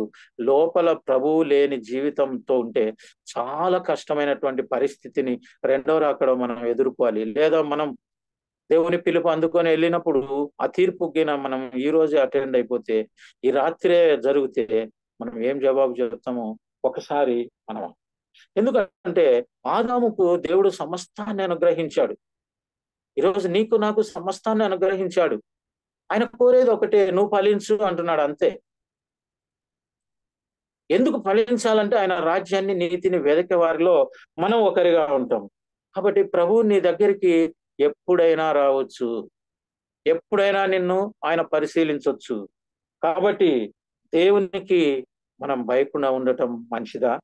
లోపల ప్రభువు లేని జీవితంతో ఉంటే చాలా కష్టమైనటువంటి పరిస్థితిని రెండో రాకడ మనం ఎదుర్కోవాలి. లేదా మనం దేవుని పిలుపు అందుకొని వెళ్ళినప్పుడు ఆ తీర్పుకి మనం ఈ రోజే అటెండ్ అయిపోతే, ఈ రాత్రే జరిగితే మనం ఏం జవాబు చెప్తామో ఒకసారి మనం. ఎందుకంటే ఆదాముకు దేవుడు సమస్తాన్ని అనుగ్రహించాడు. ఈరోజు నీకు నాకు సమస్తాన్ని అనుగ్రహించాడు. ఆయన కోరేది ఒకటే, నువ్వు ఫలించు అంటున్నాడు, అంతే. ఎందుకు ఫలించాలంటే ఆయన రాజ్యాన్ని, నీతిని వెదకే వారిలో మనం ఒకరిగా ఉంటాం. కాబట్టి ప్రభువు నీ దగ్గరికి ఎప్పుడైనా రావచ్చు, ఎప్పుడైనా నిన్ను ఆయన పరిశీలించవచ్చు. కాబట్టి దేవునికి మనం భయకుండా ఉండటం మంచిదా?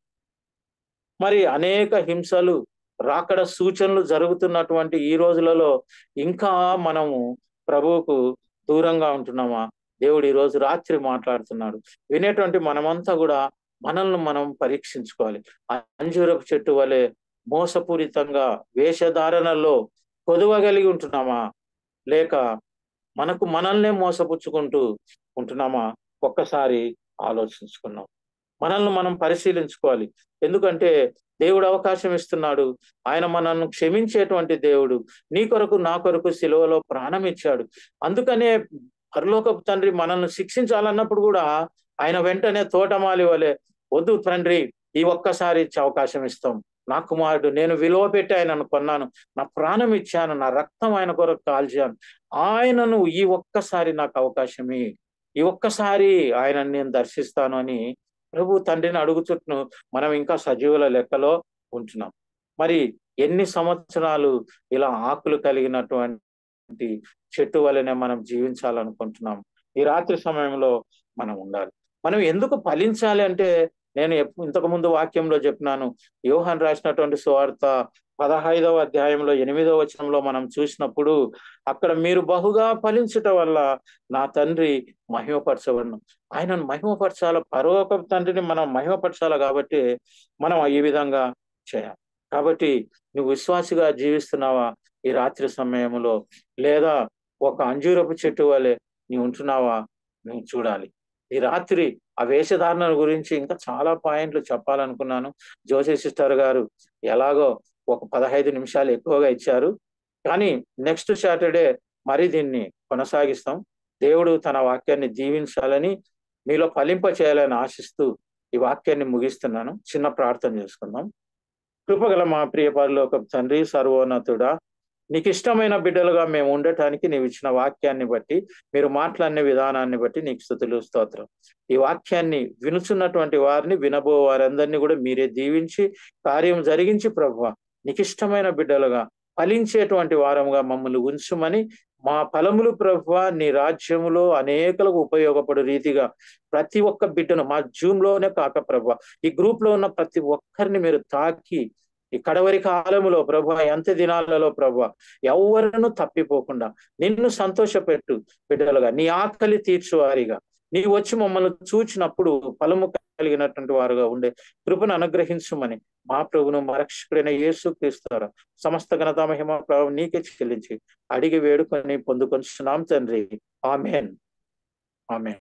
మరి అనేక హింసలు, రాకడ సూచనలు జరుగుతున్నటువంటి ఈ రోజులలో ఇంకా మనము ప్రభువుకు దూరంగా ఉంటున్నామా? దేవుడు ఈ రోజు రాత్రి మాట్లాడుతున్నాడు. వినేటువంటి మనమంతా కూడా మనల్ని మనం పరీక్షించుకోవాలి. అంజూరపు చెట్టు వలె మోసపూరితంగా వేషధారణలో కొదువగలిగి ఉంటున్నామా? లేక మనకు మనల్నే మోసపుచ్చుకుంటూ ఉంటున్నామా? ఒక్కసారి ఆలోచించుకున్నాం. మనల్ని మనం పరిశీలించుకోవాలి. ఎందుకంటే దేవుడు అవకాశం ఇస్తున్నాడు. ఆయన మనల్ని క్షమించేటువంటి దేవుడు. నీ కొరకు నా కొరకు సిలువలో ప్రాణం ఇచ్చాడు. అందుకనే పరలోకపు తండ్రి మనల్ని శిక్షించాలన్నప్పుడు కూడా ఆయన వెంటనే తోటమాలి వలె, వద్దు తండ్రి, ఈ ఒక్కసారి ఇచ్చే అవకాశం ఇస్తాం. నా కుమారుడు, నేను విలువ పెట్టి ఆయనను కొన్నాను, నా ప్రాణం ఇచ్చాను, నా రక్తం ఆయన కొరకు కాల్చాను, ఆయనను ఈ ఒక్కసారి నాకు అవకాశమే, ఈ ఒక్కసారి ఆయనను నేను దర్శిస్తాను అని ప్రభు తండ్రిని అడుగుచుట్ను మనం ఇంకా సజీవుల లెక్కలో ఉంటున్నాం. మరి ఎన్ని సంవత్సరాలు ఇలా ఆకులు కలిగినటువంటి చెట్టు వలనే మనం జీవించాలనుకుంటున్నాం? ఈ రాత్రి సమయంలో మనం ఉండాలి. మనం ఎందుకు ఫలించాలి అంటే, నేను ఇంతకు ముందు వాక్యంలో చెప్పినాను. యోహాను రాసినటువంటి సువార్త 15వ అధ్యాయంలో 8వ వచనంలో మనం చూసినప్పుడు, అక్కడ మీరు బహుగా ఫలించుట వల్ల నా తండ్రి మహిమపరచబడును. ఆయనను మహిమపరచాల, పరలోక తండ్రిని మనం మహిమపరచాలి. కాబట్టి మనం ఈ విధంగా చేయాలి. కాబట్టి నువ్వు విశ్వాసిగా జీవిస్తున్నావా ఈ రాత్రి సమయంలో? లేదా ఒక అంజూరపు చెట్టు వలె నీవు ఉంటున్నావా? నువ్వు చూడాలి. ఈ రాత్రి ఆ వేషధారణ గురించి ఇంకా చాలా పాయింట్లు చెప్పాలనుకున్నాను. జోసే సిస్టర్ గారు ఎలాగో ఒక 15 నిమిషాలు ఎక్కువగా ఇచ్చారు. కానీ నెక్స్ట్ సాటర్డే మరి దీన్ని కొనసాగిస్తాం. దేవుడు తన వాక్యాన్ని దీవించాలని, మీలో ఫలింప చేయాలని ఆశిస్తూ ఈ వాక్యాన్ని ముగిస్తున్నాను. చిన్న ప్రార్థన చేసుకుందాం. కృపగల మా ప్రియ పరలోకపు తండ్రి, సర్వోన్నతుడా, నీకు ఇష్టమైన బిడ్డలుగా మేము ఉండటానికి నీవు ఇచ్చిన వాక్యాన్ని బట్టి, మీరు మాట్లాడిన విధానాన్ని బట్టి నీకు స్తుతులు, స్తోత్రం. ఈ వాక్యాన్ని వినుచున్నటువంటి వారిని, వినబో వారందరినీ కూడా మీరే దీవించి కార్యం జరిగించి ప్రభువా, నీకు ఇష్టమైన బిడ్డలుగా ఫలించేటువంటి వారముగా మమ్మల్ని ఉంచుమని, మా ఫలములు ప్రభువా నీ రాజ్యములో అనేకులకు ఉపయోగపడు రీతిగా ప్రతి ఒక్క బిడ్డను, మా జూమ్లోనే కాక ప్రభువా, ఈ గ్రూప్ లో ఉన్న ప్రతి ఒక్కరిని మీరు తాకి ఈ కడవరి కాలములో ప్రభువా, ఎంత దినాలలో ప్రభువా, ఎవరిను తప్పిపోకుండా నిన్ను సంతోషపెట్టు బిడ్డలుగా, నీ ఆకలి తీర్చువారిగా, నీ వచ్చి మమ్మల్ని చూచినప్పుడు ఫలము కలిగినటువంటి వారుగా ఉండే కృపను అనుగ్రహించుమని మా ప్రభువును మా రక్షకుడైన యేసుక్రీస్తు ద్వారా సమస్త ఘనత మహిమ ప్రభావం నీకే చెల్లించి అడిగి వేడుకొని పొందుకొనిచున్నాం తండ్రి. ఆమేన్. ఆమేన్.